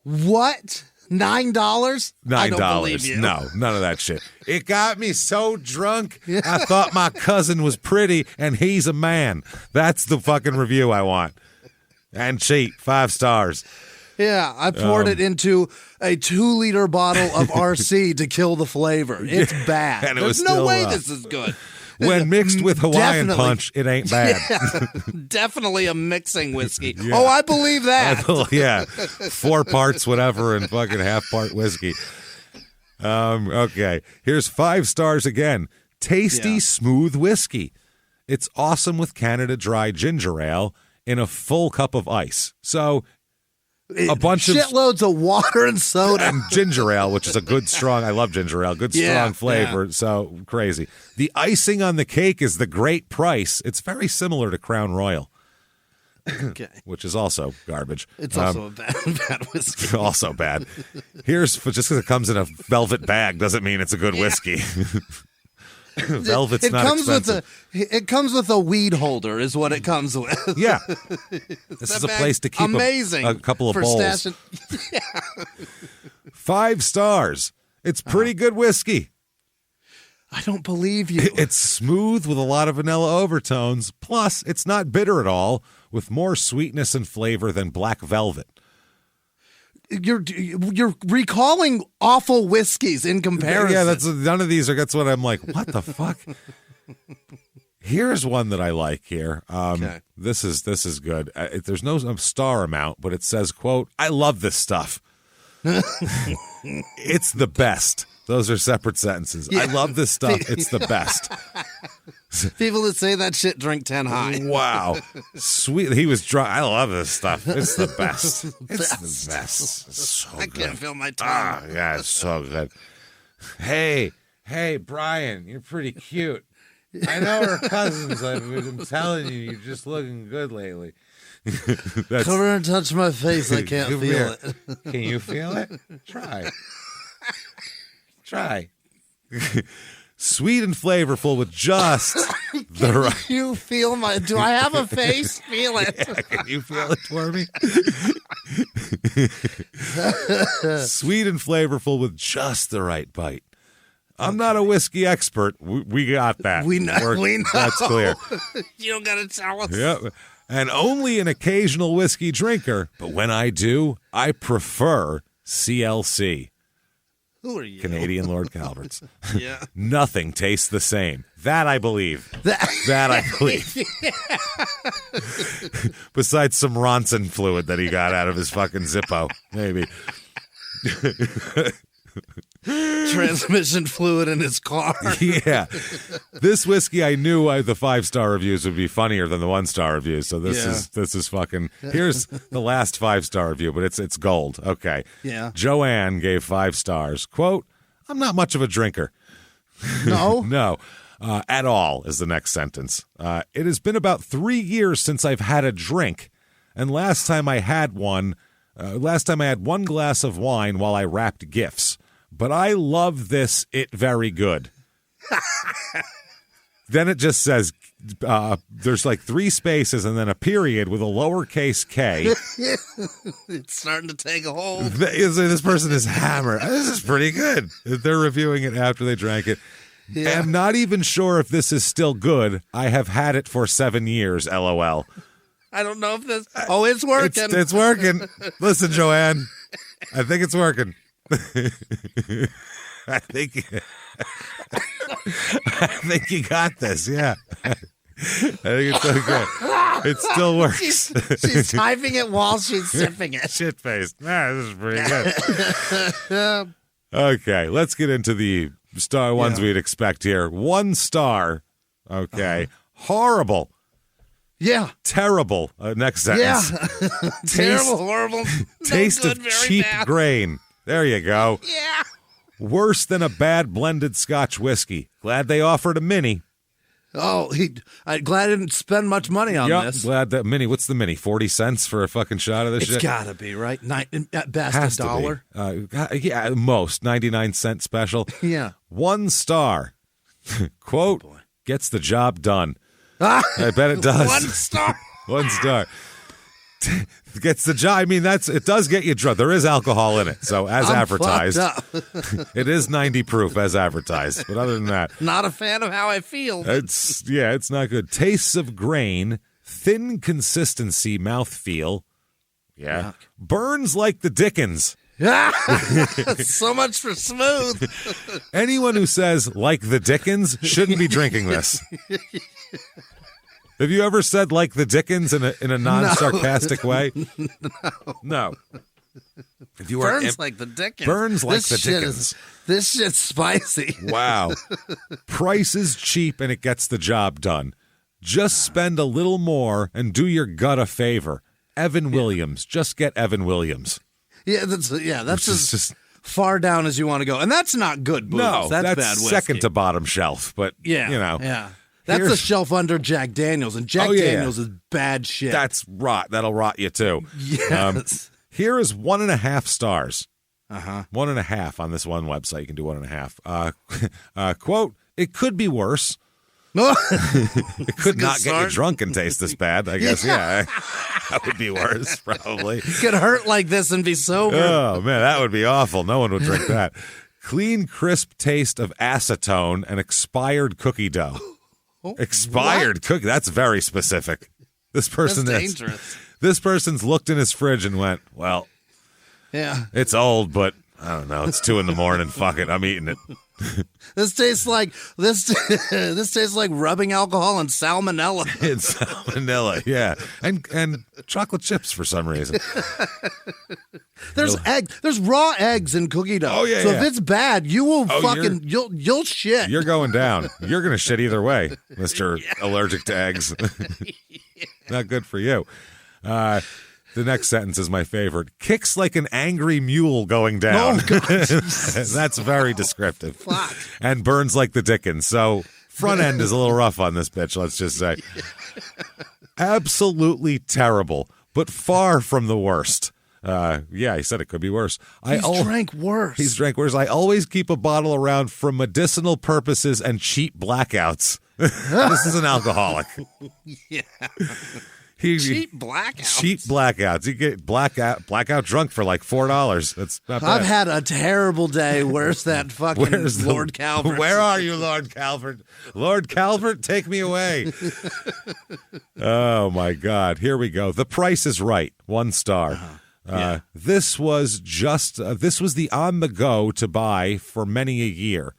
What? $9? I don't believe you. No, none of that shit. It got me so drunk, I thought my cousin was pretty, and he's a man. That's the fucking review I want. And cheap, 5 stars. Yeah, I poured it into a 2-liter bottle of RC to kill the flavor. It's bad. And There's no way this is good. When mixed with Hawaiian Punch, it ain't bad. Yeah, definitely a mixing whiskey. Yeah. Oh, I believe that. 4 parts whatever and fucking half-part whiskey. Okay, here's 5 stars again. Tasty, smooth whiskey. It's awesome with Canada Dry ginger ale in a full cup of ice. So a bunch of shitloads of water and soda and ginger ale, which is a good strong. I love ginger ale, good strong flavor. Yeah. So crazy. The icing on the cake is the great price. It's very similar to Crown Royal, which is also garbage. It's also a bad whiskey. Also bad. Here's just because it comes in a velvet bag doesn't mean it's a good whiskey. Velvet's not expensive. It comes with a weed holder, is what it comes with. Yeah, this is a place to keep a couple of bowls. 5 stars. It's pretty good whiskey. I don't believe you. It's smooth with a lot of vanilla overtones. Plus, it's not bitter at all, with more sweetness and flavor than Black Velvet. You're recalling awful whiskeys in comparison. Yeah, none of these are. That's what I'm like. What the fuck? Here's one that I like here. This is good. There's no star amount, but it says, "quote I love this stuff." It's the best. Those are separate sentences. Yeah. I love this stuff. It's the best. People that say that shit drink 10 high. Wow. Sweet. He was drunk. I love this stuff. It's the best. It's the best. It's so good. I can't feel my tongue. Yeah, it's so good. Hey, Brian, you're pretty cute. I know we're cousins. I'm telling you, you're just looking good lately. Come here and touch my face. I can't feel it. Can you feel it? Try. Sweet and flavorful with just the right. You feel my? Do I have a face? Feel it. Yeah, can you feel it for me? Sweet and flavorful with just the right bite. I'm not a whiskey expert. We got that. We know. That's clear. You don't got to tell us. Yep. And only an occasional whiskey drinker, but when I do, I prefer CLC. Who are you? Canadian Lord Calvert's. Yeah. Nothing tastes the same. That I believe. That I believe. Besides some Ronson fluid that he got out of his fucking Zippo, maybe. transmission fluid in his car. Yeah. This whiskey, I knew the 5-star reviews would be funnier than the 1-star reviews. So this is fucking. Here's the last 5-star review, but it's gold. Okay. Yeah. Joanne gave 5 stars. Quote, I'm not much of a drinker. No? No. At all is the next sentence. It has been about 3 years since I've had a drink. And last time I had one glass of wine while I wrapped gifts. But I love this, it very good. Then it just says, there's like 3 spaces and then a period with a lowercase k. It's starting to take a hold. This person is hammered. This is pretty good. They're reviewing it after they drank it. Yeah. I'm not even sure if this is still good. I have had it for 7 years, LOL. I don't know if this... Oh, it's working. It's working. Listen, Joanne, I think it's working. I think you got this, yeah. I think it's okay. It still works. She's typing it while she's sipping it. Shit-faced. This is pretty good. Okay, let's get into the star ones we'd expect here. 1 star. Okay. Horrible. Yeah. Terrible. Next sentence. Yeah. Terrible, horrible. Taste no good, of cheap grain. There you go. Yeah. Worse than a bad blended Scotch whiskey. Glad they offered a mini. Oh, I'm glad I didn't spend much money on this. Glad that mini. What's the mini? 40 cents for a fucking shot of this shit? It's gotta be, right? At best, $1. Yeah, most. 99-cent special. Yeah. 1 star. Quote, gets the job done. I bet it does. 1 star. 1 star. Gets the job. I mean, it does get you drunk. There is alcohol in it. So as advertised, it is 90 proof as advertised. But other than that, not a fan of how I feel. It's not good. Tastes of grain, thin consistency, mouthfeel. Yeah. Yuck. Burns like the Dickens. So much for smooth. Anyone who says like the Dickens shouldn't be drinking this. Have you ever said like the Dickens in a non-sarcastic way? No. If you burns like the Dickens. Burns like the Dickens. This shit's spicy. Wow. Price is cheap and it gets the job done. Just spend a little more and do your gut a favor. Evan Williams. Just get Evan Williams. Yeah, that's just far down as you want to go. And that's not good booze. No, that's bad whiskey. Second to bottom shelf. But, Yeah. That's the shelf under Jack Daniels, and Jack Daniels is bad shit. That's rot. That'll rot you, too. Yes. Here is 1.5 stars. 1.5 on this one website. You can do 1.5. Quote, it could be worse. It could not get you drunk and taste this bad, I guess. Yeah. That would be worse, probably. Could hurt like this and be sober. Oh, man, that would be awful. No one would drink that. Clean, crisp taste of acetone and expired cookie dough. Expired cookie. That's very specific. This person's looked in his fridge and went, well, it's old, but I don't know. It's 2 a.m. Fuck it. I'm eating it. This tastes like rubbing alcohol and salmonella. It's salmonella, yeah, and chocolate chips for some reason. There's raw eggs in cookie dough. Oh yeah. So if it's bad, you will you'll shit. You're going down. You're gonna shit either way, Mr. Allergic to eggs. Not good for you. The next sentence is my favorite. Kicks like an angry mule going down. Oh, God. That's very descriptive. Fuck. And burns like the Dickens. So front end is a little rough on this bitch, let's just say. Absolutely terrible, but far from the worst. He said it could be worse. He's drank worse. I always keep a bottle around for medicinal purposes and cheap blackouts. This is an alcoholic. Yeah. Cheap blackouts. You get blackout drunk for like $4. That's not bad. I've had a terrible day. Where's that fucking Lord Calvert? Where are you, Lord Calvert? Lord Calvert, take me away. Oh, my God. Here we go. The Price is Right. 1 star. This was the on-the-go to buy for many a year.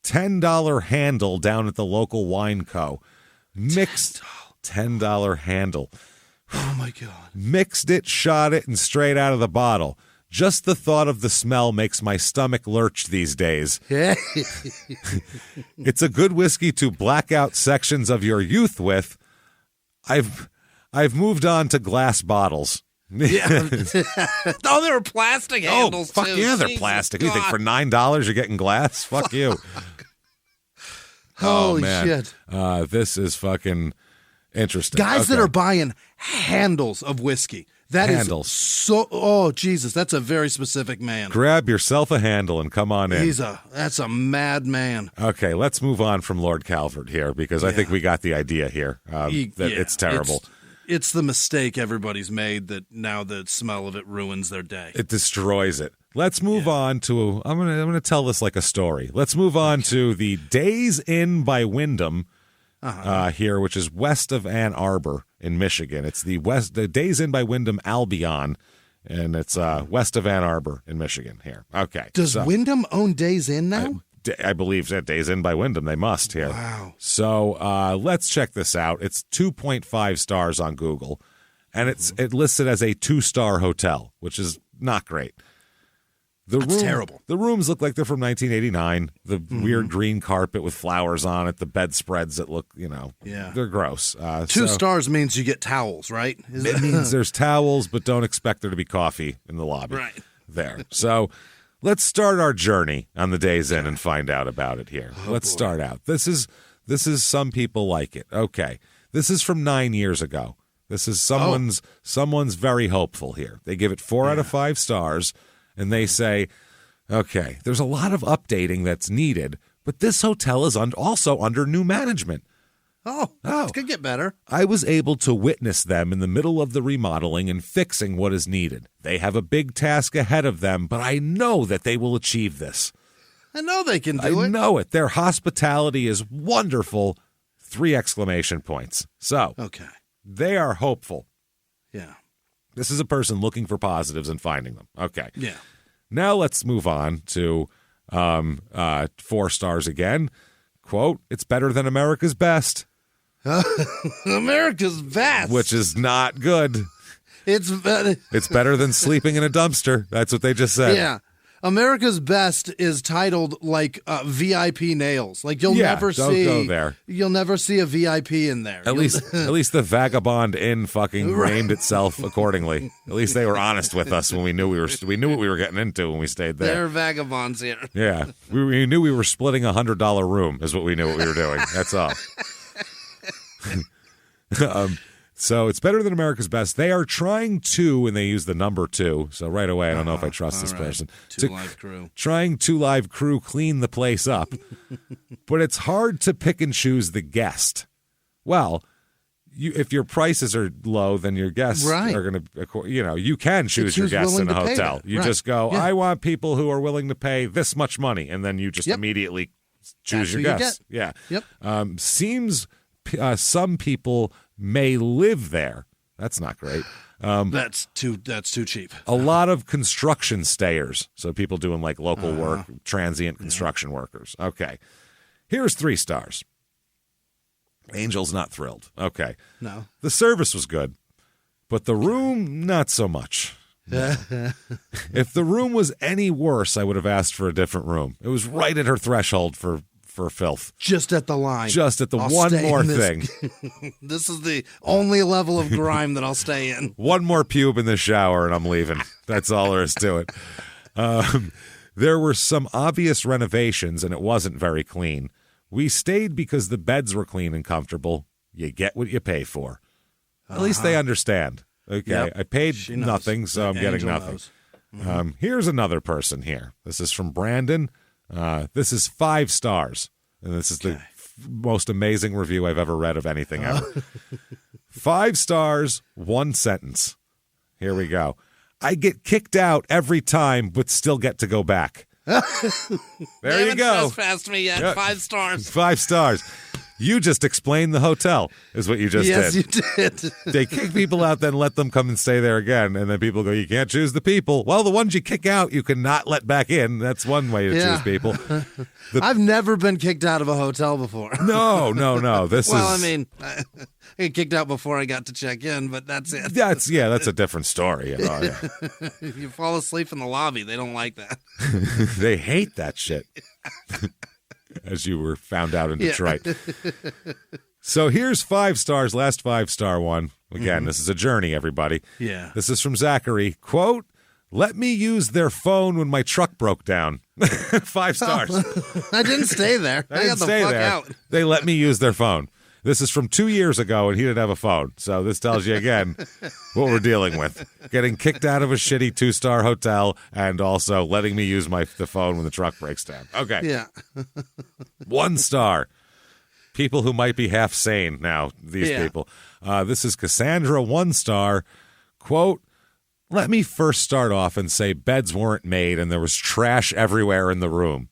$10 handle down at the local wine co. Mixed... $10 handle. Oh, my God. Mixed it, shot it, and straight out of the bottle. Just the thought of the smell makes my stomach lurch these days. It's a good whiskey to black out sections of your youth with. I've moved on to glass bottles. Yeah. Oh, they were plastic handles. Oh, fuck too. yeah, they're Jesus plastic. God. You think for $9 you're getting glass? Fuck you. Holy man. shit. This is fucking interesting. Guys that are buying handles of whiskey. That handles. Is so. Oh Jesus, that's a very specific man. Grab yourself a handle and come on in. That's a mad man. Okay, let's move on from Lord Calvert here because I think we got the idea here that it's terrible. It's the mistake everybody's made that now the smell of it ruins their day. It destroys it. Let's move on to. I'm gonna tell this like a story. Let's move on to the Days Inn by Wyndham. Here, which is west of Ann Arbor in Michigan. It's the Days Inn by Wyndham Albion, and it's west of Ann Arbor in Michigan here. Okay. Does Wyndham own Days Inn now? I believe that Days Inn by Wyndham. They must here. Wow. So let's check this out. It's 2.5 stars on Google, and it's listed as a 2-star hotel, which is not great. That's terrible. The rooms look like they're from 1989. The weird green carpet with flowers on it. The bedspreads that look, they're gross. 2 stars means you get towels, right? It means there's towels, but don't expect there to be coffee in the lobby there. So let's start our journey on the Days Inn and find out about it here. Let's start out. This is Some People Like It. Okay. This is from 9 years ago. This is someone's very hopeful here. They give it 4 out of 5 stars. And they say, okay, there's a lot of updating that's needed, but this hotel is also under new management. Oh, it could get better. I was able to witness them in the middle of the remodeling and fixing what is needed. They have a big task ahead of them, but I know that they will achieve this. I know they can do it. I know it. Their hospitality is wonderful. 3 exclamation points. So, they are hopeful. Yeah. This is a person looking for positives and finding them. Okay. Yeah. Now let's move on to 4 stars again. Quote, it's better than America's Best. America's Best. Which is not good. It's better than sleeping in a dumpster. That's what they just said. Yeah. America's Best is titled like VIP nails. Like you'll never go there. You'll never see a VIP in there. At least the Vagabond Inn fucking named itself accordingly. At least they were honest with us when we knew what we were getting into when we stayed there. They're vagabonds here. Yeah, we knew we were splitting $100 room is what we knew what we were doing. That's all. So it's better than America's Best. They are trying to, and they use the number 2. So right away, I don't know if I trust this person. 2 Live Crew. Trying 2 Live Crew clean the place up. But it's hard to pick and choose the guest. Well, if your prices are low, then your guests are going to, you can choose your guests in a hotel. You just go, I want people who are willing to pay this much money. And then you just immediately choose your guests. Yeah. Yep. Seems some people may live there. That's not great. That's too cheap. A lot of construction stayers. So people doing like local work, transient construction workers. Okay. Here's 3 stars. Angel's not thrilled. Okay. No. The service was good, but the room, not so much. No. If the room was any worse, I would have asked for a different room. It was right at her threshold for filth. Just at the line. Just at the one more thing. This is the only level of grime that I'll stay in. One more pube in the shower and I'm leaving. That's all there is to it. There were some obvious renovations and it wasn't very clean. We stayed because the beds were clean and comfortable. You get what you pay for. At least they understand. Okay, yep. I paid nothing, so I'm getting nothing. Mm-hmm. Here's another person here. This is from Brandon. This is 5 stars, and this is the most amazing review I've ever read of anything ever. 5 stars, 1 sentence. Here we go. I get kicked out every time, but still get to go back. There you go. Fast me yet. Yep. 5 stars. 5 stars. You just explained the hotel, is what you just did. Yes, you did. They kick people out, then let them come and stay there again. And then people go, you can't choose the people. Well, the ones you kick out, you cannot let back in. That's one way to choose people. I've never been kicked out of a hotel before. No. I mean, get kicked out before I got to check in, but that's it. That's a different story. If you fall asleep in the lobby, they don't like that. They hate that shit. As you were found out in Detroit. So here's 5 stars, last 5-star one. Again, This is a journey, everybody. Yeah. This is from Zachary. Quote, let me use their phone when my truck broke down. 5 stars. I didn't stay there. I got the fuck out. They let me use their phone. This is from 2 years ago, and he didn't have a phone. So this tells you, again, what we're dealing with. Getting kicked out of a shitty 2-star hotel and also letting me use the phone when the truck breaks down. Okay. Yeah. 1 star. People who might be half sane now, these people. This is Cassandra, 1 star. Quote, let me first start off and say beds weren't made and there was trash everywhere in the room.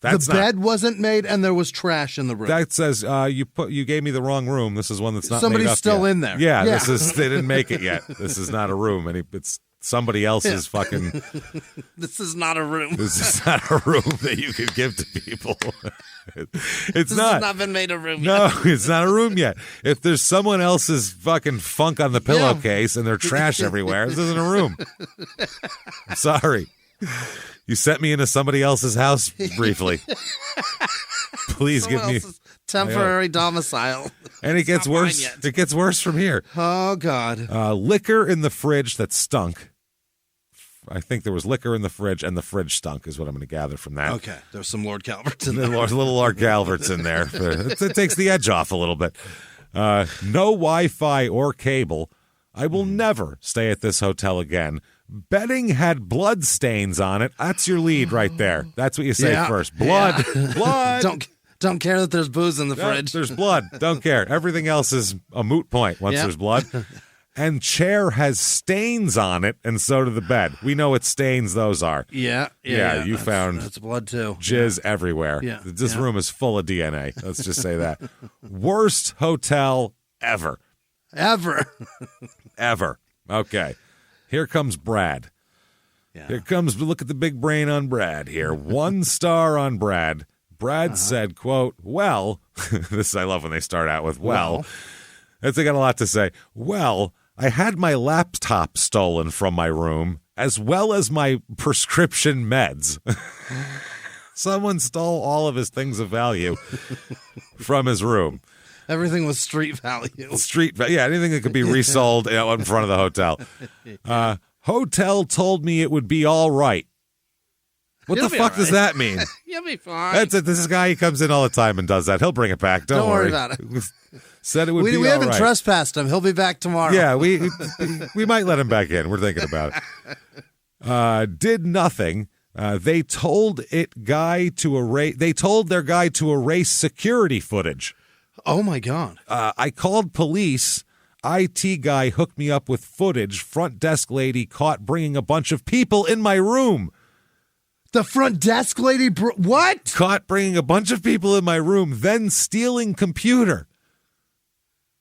The bed wasn't made and there was trash in the room. That says you gave me the wrong room. This is one that's not Somebody's made up still yet. in there. Yeah, they didn't make it yet. This is not a room, and it's somebody else's fucking. This is not a room. This is not a room that you could give to people. It's not. Has not been made a room no, yet. No, it's not a room yet. If there's someone else's fucking funk on the pillowcase and there's trash everywhere, this isn't a room. I'm sorry. You sent me into somebody else's house briefly. Please give me temporary domicile. And it gets worse. It gets worse from here. Oh God! Liquor in the fridge that stunk. I think there was liquor in the fridge, and the fridge stunk, is what I'm going to gather from that. Okay, there's some Lord Calverts in there. There's little Lord Calverts in there. It takes the edge off a little bit. No Wi-Fi or cable. I will never stay at this hotel again. Bedding had blood stains on it. That's your lead right there. That's what you say first. Blood. Yeah. Blood. Don't care that there's booze in the fridge. There's blood. Don't care. Everything else is a moot point once there's blood. And chair has stains on it, and so do the bed. We know what stains those are. Yeah. You found that's blood too. Jizz everywhere. Yeah. This room is full of DNA. Let's just say that. Worst hotel ever. Ever. Okay. Here comes Brad. Yeah. Here comes, look at the big brain on Brad here. 1 star on Brad. Brad said, quote, well, this I love when they start out with, well. They got a lot to say. Well, I had my laptop stolen from my room, as well as my prescription meds. Someone stole all of his things of value from his room. Everything was street value. Anything that could be resold in front of the hotel. Hotel told me it would be all right. What the fuck does that mean? You'll be fine. That's it. This is a guy, he comes in all the time and does that. He'll bring it back. Don't worry about it. Said it would be all right. We haven't trespassed him. He'll be back tomorrow. Yeah, we might let him back in. We're thinking about it. Did nothing. They told their guy to erase security footage. Oh my God. I called police. IT guy hooked me up with footage. Front desk lady caught bringing a bunch of people in my room. The front desk lady, what? Caught bringing a bunch of people in my room, then stealing computer.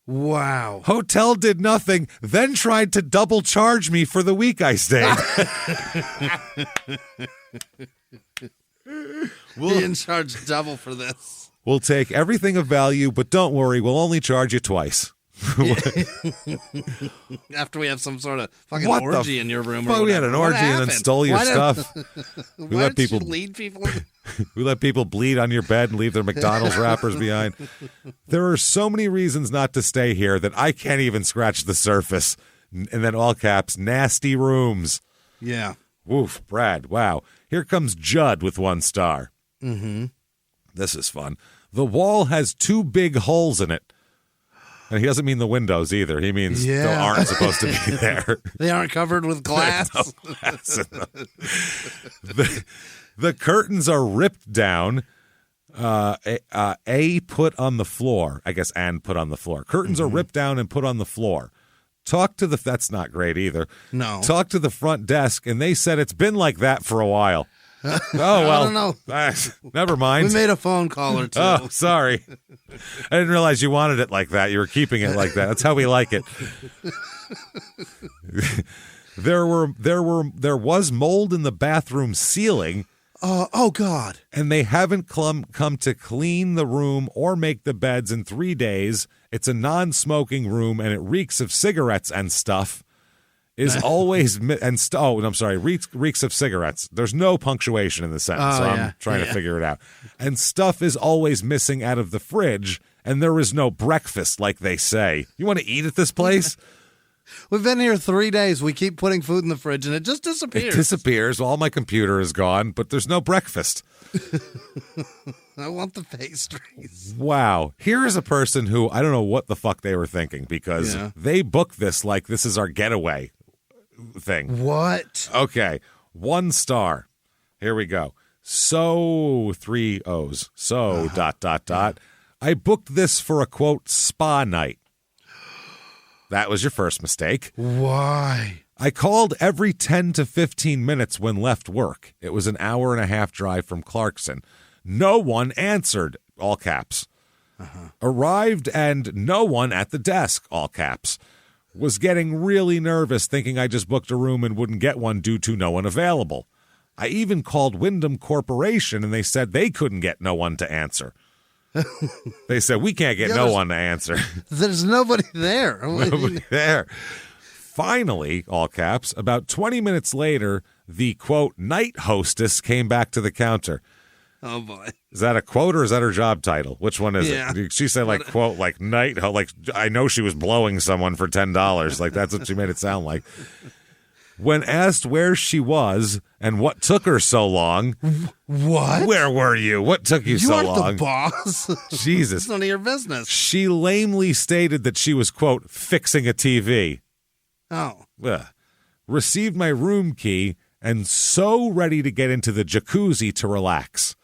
Wow. Hotel did nothing, then tried to double charge me for the week I stayed. We'll be in charge double for this. We'll take everything of value, but don't worry, we'll only charge you twice. After we have some sort of fucking orgy in your room. We had an orgy and then stole your stuff. We let people lead people. We let people bleed on your bed and leave their McDonald's wrappers behind. There are so many reasons not to stay here that I can't even scratch the surface. And then all caps, nasty rooms. Yeah. Woof, Brad. Wow. Here comes Judd with 1 star. Mm-hmm. This is fun. The wall has 2 big holes in it. And he doesn't mean the windows either. He means they aren't supposed to be there. They aren't covered with glass. No glass in them. The curtains are ripped down. Put on the floor. I guess and put on the floor. Curtains are ripped down and put on the floor. That's not great either. No. Talk to the front desk, and they said it's been like that for a while. Oh, well. I don't know. Never mind. We made a phone call or two. Oh, sorry. I didn't realize you wanted it like that. You were keeping it like that. That's how we like it. There was mold in the bathroom ceiling. Oh, God. And they haven't come to clean the room or make the beds in 3 days. It's a non-smoking room, and it reeks of cigarettes and stuff. Reeks of cigarettes. There's no punctuation in the sentence, so I'm trying to figure it out. And stuff is always missing out of the fridge, and there is no breakfast, like they say. You want to eat at this place? We've been here 3 days. We keep putting food in the fridge, and it just disappears. It disappears. All my computer is gone, but there's no breakfast. I want the pastries. Wow. Here is a person who, I don't know what the fuck they were thinking, because they booked this like this is our getaway thing. What? Okay. 1 star. Here we go. So, 3 O's. So, ... I booked this for a, quote, spa night. That was your first mistake. Why? I called every 10 to 15 minutes when left work. It was an hour and a half drive from Clarkson. No one answered, all caps. Arrived and no one at the desk, all caps. Was getting really nervous thinking I just booked a room and wouldn't get one due to no one available. I even called Wyndham Corporation and they said they couldn't get no one to answer. They said, we can't get no one to answer. There's nobody there. Nobody there. Finally, all caps, about 20 minutes later, the, quote, night hostess came back to the counter. Oh, boy. Is that a quote or is that her job title? Which one is it? She said, like, quote, like, night, like, I know she was blowing someone for $10. Like, that's what she made it sound like. When asked where she was and what took her so long. What? Where were you? What took you so long? You aren't the boss. Jesus. It's none of your business. She lamely stated that she was, quote, fixing a TV. Oh. Ugh. Received my room key and so ready to get into the jacuzzi to relax.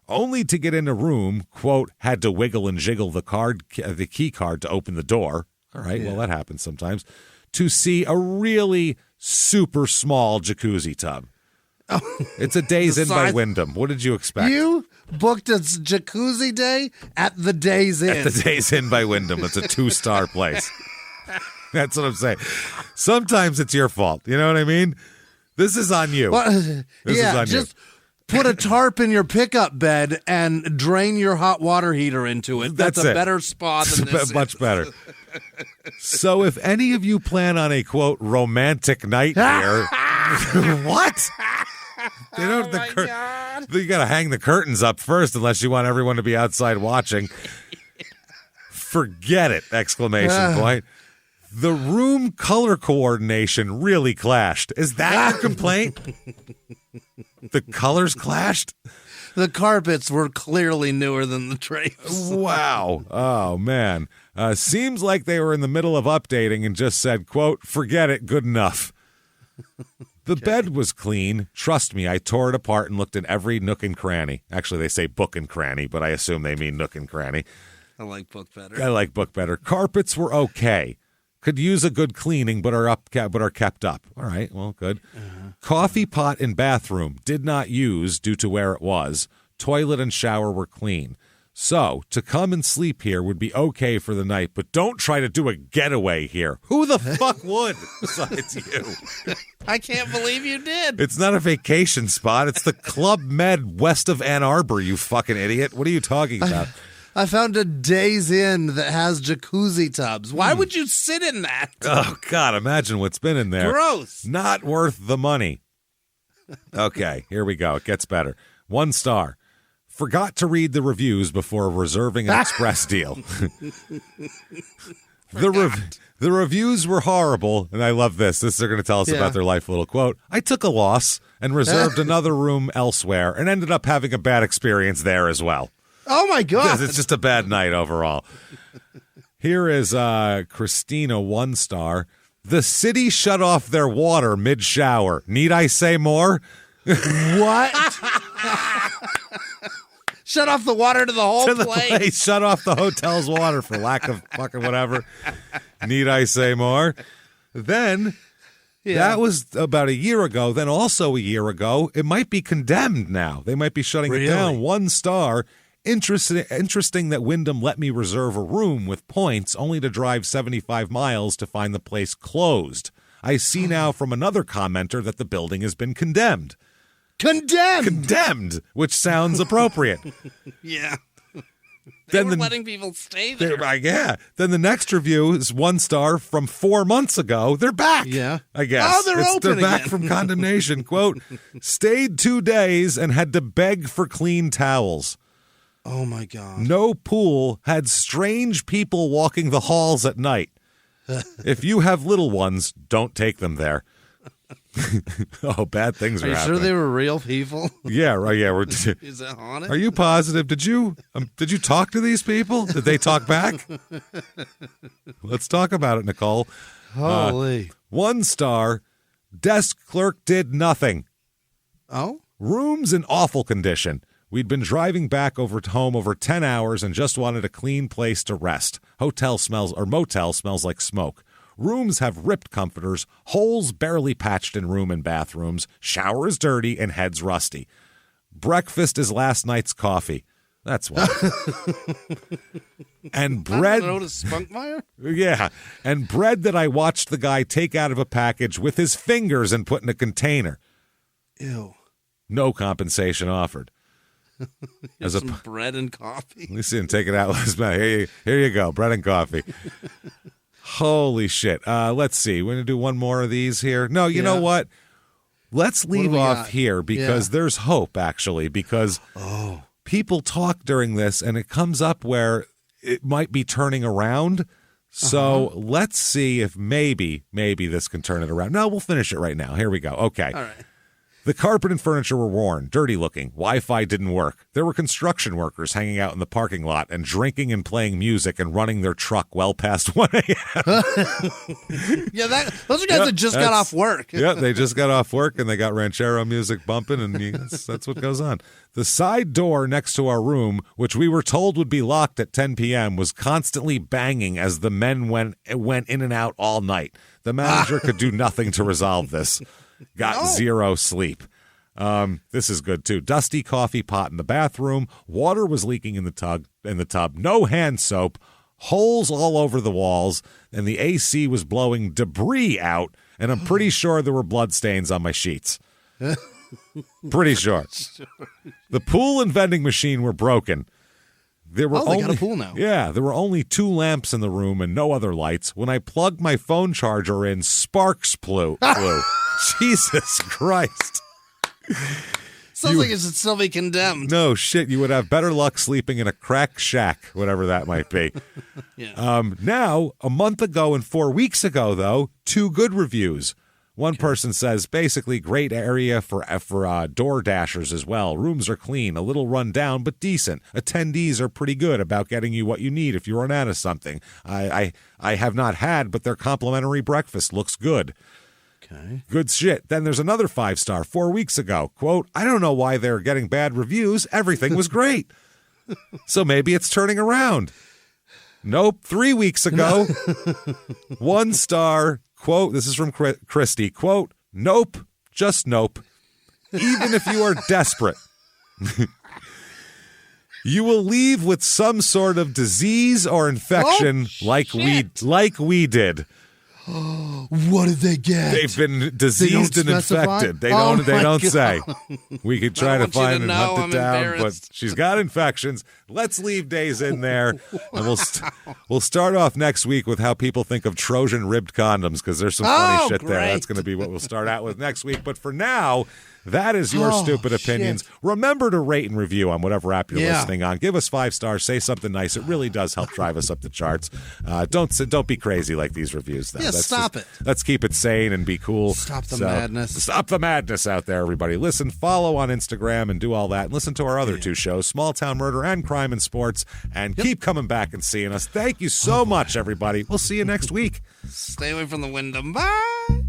Only to get in a room, quote, had to wiggle and jiggle the key card to open the door. All right, well, that happens sometimes. To see a really super small jacuzzi tub. Oh, it's a Days Inn by Wyndham. What did you expect? You booked a jacuzzi day at the Days Inn. At the Days Inn by Wyndham. It's a 2-star place. That's what I'm saying. Sometimes it's your fault. You know what I mean? This is on you. Well, this is on just put a tarp in your pickup bed and drain your hot water heater into it. That's a better spot than this. Much better. So if any of you plan on a, quote, romantic night here, what? God. You got to hang the curtains up first unless you want everyone to be outside watching. Forget it, exclamation point. The room color coordination really clashed. Is that your complaint? The colors clashed? The carpets were clearly newer than the drapes. Wow. Oh, man. Seems like they were in the middle of updating and just said, quote, forget it, good enough. The bed was clean. Trust me, I tore it apart and looked in every nook and cranny. Actually, they say book and cranny, but I assume they mean nook and cranny. I like book better. I like book better. Carpets were okay. Could use a good cleaning, but are kept up. All right, well, good. Coffee pot in bathroom. Did not use due to where it was. Toilet and shower were clean. So, to come and sleep here would be okay for the night, but don't try to do a getaway here. Who the fuck would besides you? I can't believe you did. It's not a vacation spot. It's the Club Med west of Ann Arbor, you fucking idiot. What are you talking about? I found a Days Inn that has jacuzzi tubs. Why would you sit in that? Oh, God, imagine what's been in there. Gross. Not worth the money. Okay, here we go. It gets better. 1 star. Forgot to read the reviews before reserving an express deal. The reviews were horrible, and I love this. They're going to tell us about their life. Little quote. I took a loss and reserved another room elsewhere and ended up having a bad experience there as well. Oh, my God. It's just a bad night overall. Here is Christina, 1 star. The city shut off their water mid-shower. Need I say more? What? Shut off the water to the whole place. Shut off the hotel's water for lack of fucking whatever. Need I say more? Then, that was about a year ago. Then also a year ago, it might be condemned now. They might be shutting it down. 1 star. Interesting that Wyndham let me reserve a room with points only to drive 75 miles to find the place closed. I see now from another commenter that the building has been condemned. Condemned, which sounds appropriate. Yeah. They were letting people stay there. Yeah. Then the next review is 1 star from 4 months ago. They're back. Yeah. I guess. Oh, they're back again. from condemnation. Quote, stayed 2 days and had to beg for clean towels. Oh, my God. No pool, had strange people walking the halls at night. If you have little ones, don't take them there. Oh, bad things are happening. Are you sure they were real people? Yeah, right. Yeah, Is it haunted? Are you positive? Did you talk to these people? Did they talk back? Let's talk about it, Nicole. Holy. 1 star. Desk clerk did nothing. Oh? Room's in awful condition. We'd been driving back home over 10 hours and just wanted a clean place to rest. Motel smells like smoke. Rooms have ripped comforters, holes barely patched in room and bathrooms, shower is dirty, and head's rusty. Breakfast is last night's coffee. That's why. And bread. Spunkmeyer? Yeah. And bread that I watched the guy take out of a package with his fingers and put in a container. Ew. No compensation offered. As some bread and coffee. Let me see him take it out. Here you go. Bread and coffee. Holy shit. Let's see. We're going to do one more of these here. No, you know what? Let's leave off here because there's hope, actually, because people talk during this and it comes up where it might be turning around. So let's see if maybe this can turn it around. No, we'll finish it right now. Here we go. Okay. All right. The carpet and furniture were worn, dirty looking. Wi-Fi didn't work. There were construction workers hanging out in the parking lot and drinking and playing music and running their truck well past 1 a.m. Yeah, those are guys that just got off work. Yeah, they just got off work and they got ranchero music bumping, and that's what goes on. The side door next to our room, which we were told would be locked at 10 p.m., was constantly banging as the men went in and out all night. The manager could do nothing to resolve this. Got zero sleep. This is good, too. Dusty coffee pot in the bathroom. Water was leaking in the tub. No hand soap. Holes all over the walls. And the AC was blowing debris out. And I'm pretty sure there were bloodstains on my sheets. Pretty sure. The pool and vending machine were broken. They got a pool now. Yeah, there were only 2 lamps in the room and no other lights. When I plugged my phone charger in, sparks flew. Jesus Christ. Sounds like it should still be condemned. No shit, you would have better luck sleeping in a crack shack, whatever that might be. Yeah. Now, a month ago and 4 weeks ago, though, 2 good reviews. One person says, basically great area for door dashers as well. Rooms are clean, a little run down, but decent. Attendees are pretty good about getting you what you need if you run out of something. I have not had, but their complimentary breakfast looks good. Okay. Good shit. Then there's another 5-star 4 weeks ago. Quote, I don't know why they're getting bad reviews. Everything was great. So maybe it's turning around. Nope. 3 weeks ago, 1 star. Quote, this is from Christy. Quote, nope, just nope. Even if you are desperate. You will leave with some sort of disease or infection like we did. What did they get? They've been diseased and infected. They don't say. We could try to find and hunt it down, but she's got infections. Let's leave days in there, and we'll start off next week with how people think of Trojan ribbed condoms, because there's some funny shit there. That's going to be what we'll start out with next week. But for now, that is your stupid opinions. Shit. Remember to rate and review on whatever app you're listening on. Give us 5 stars. Say something nice. It really does help drive us up the charts. Don't be crazy like these reviews, though. Yeah, stop it. Let's keep it sane and be cool. Stop the madness. Stop the madness out there, everybody. Listen, follow on Instagram and do all that. And listen to our other 2 shows, Small Town Murder and Crime and Sports. And keep coming back and seeing us. Thank you so much, everybody. We'll see you next week. Stay away from the window. Bye.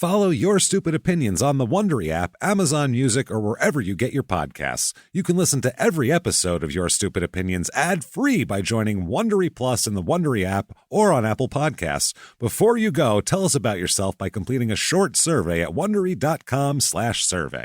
Follow Your Stupid Opinions on the Wondery app, Amazon Music, or wherever you get your podcasts. You can listen to every episode of Your Stupid Opinions ad-free by joining Wondery Plus in the Wondery app or on Apple Podcasts. Before you go, tell us about yourself by completing a short survey at Wondery.com/survey.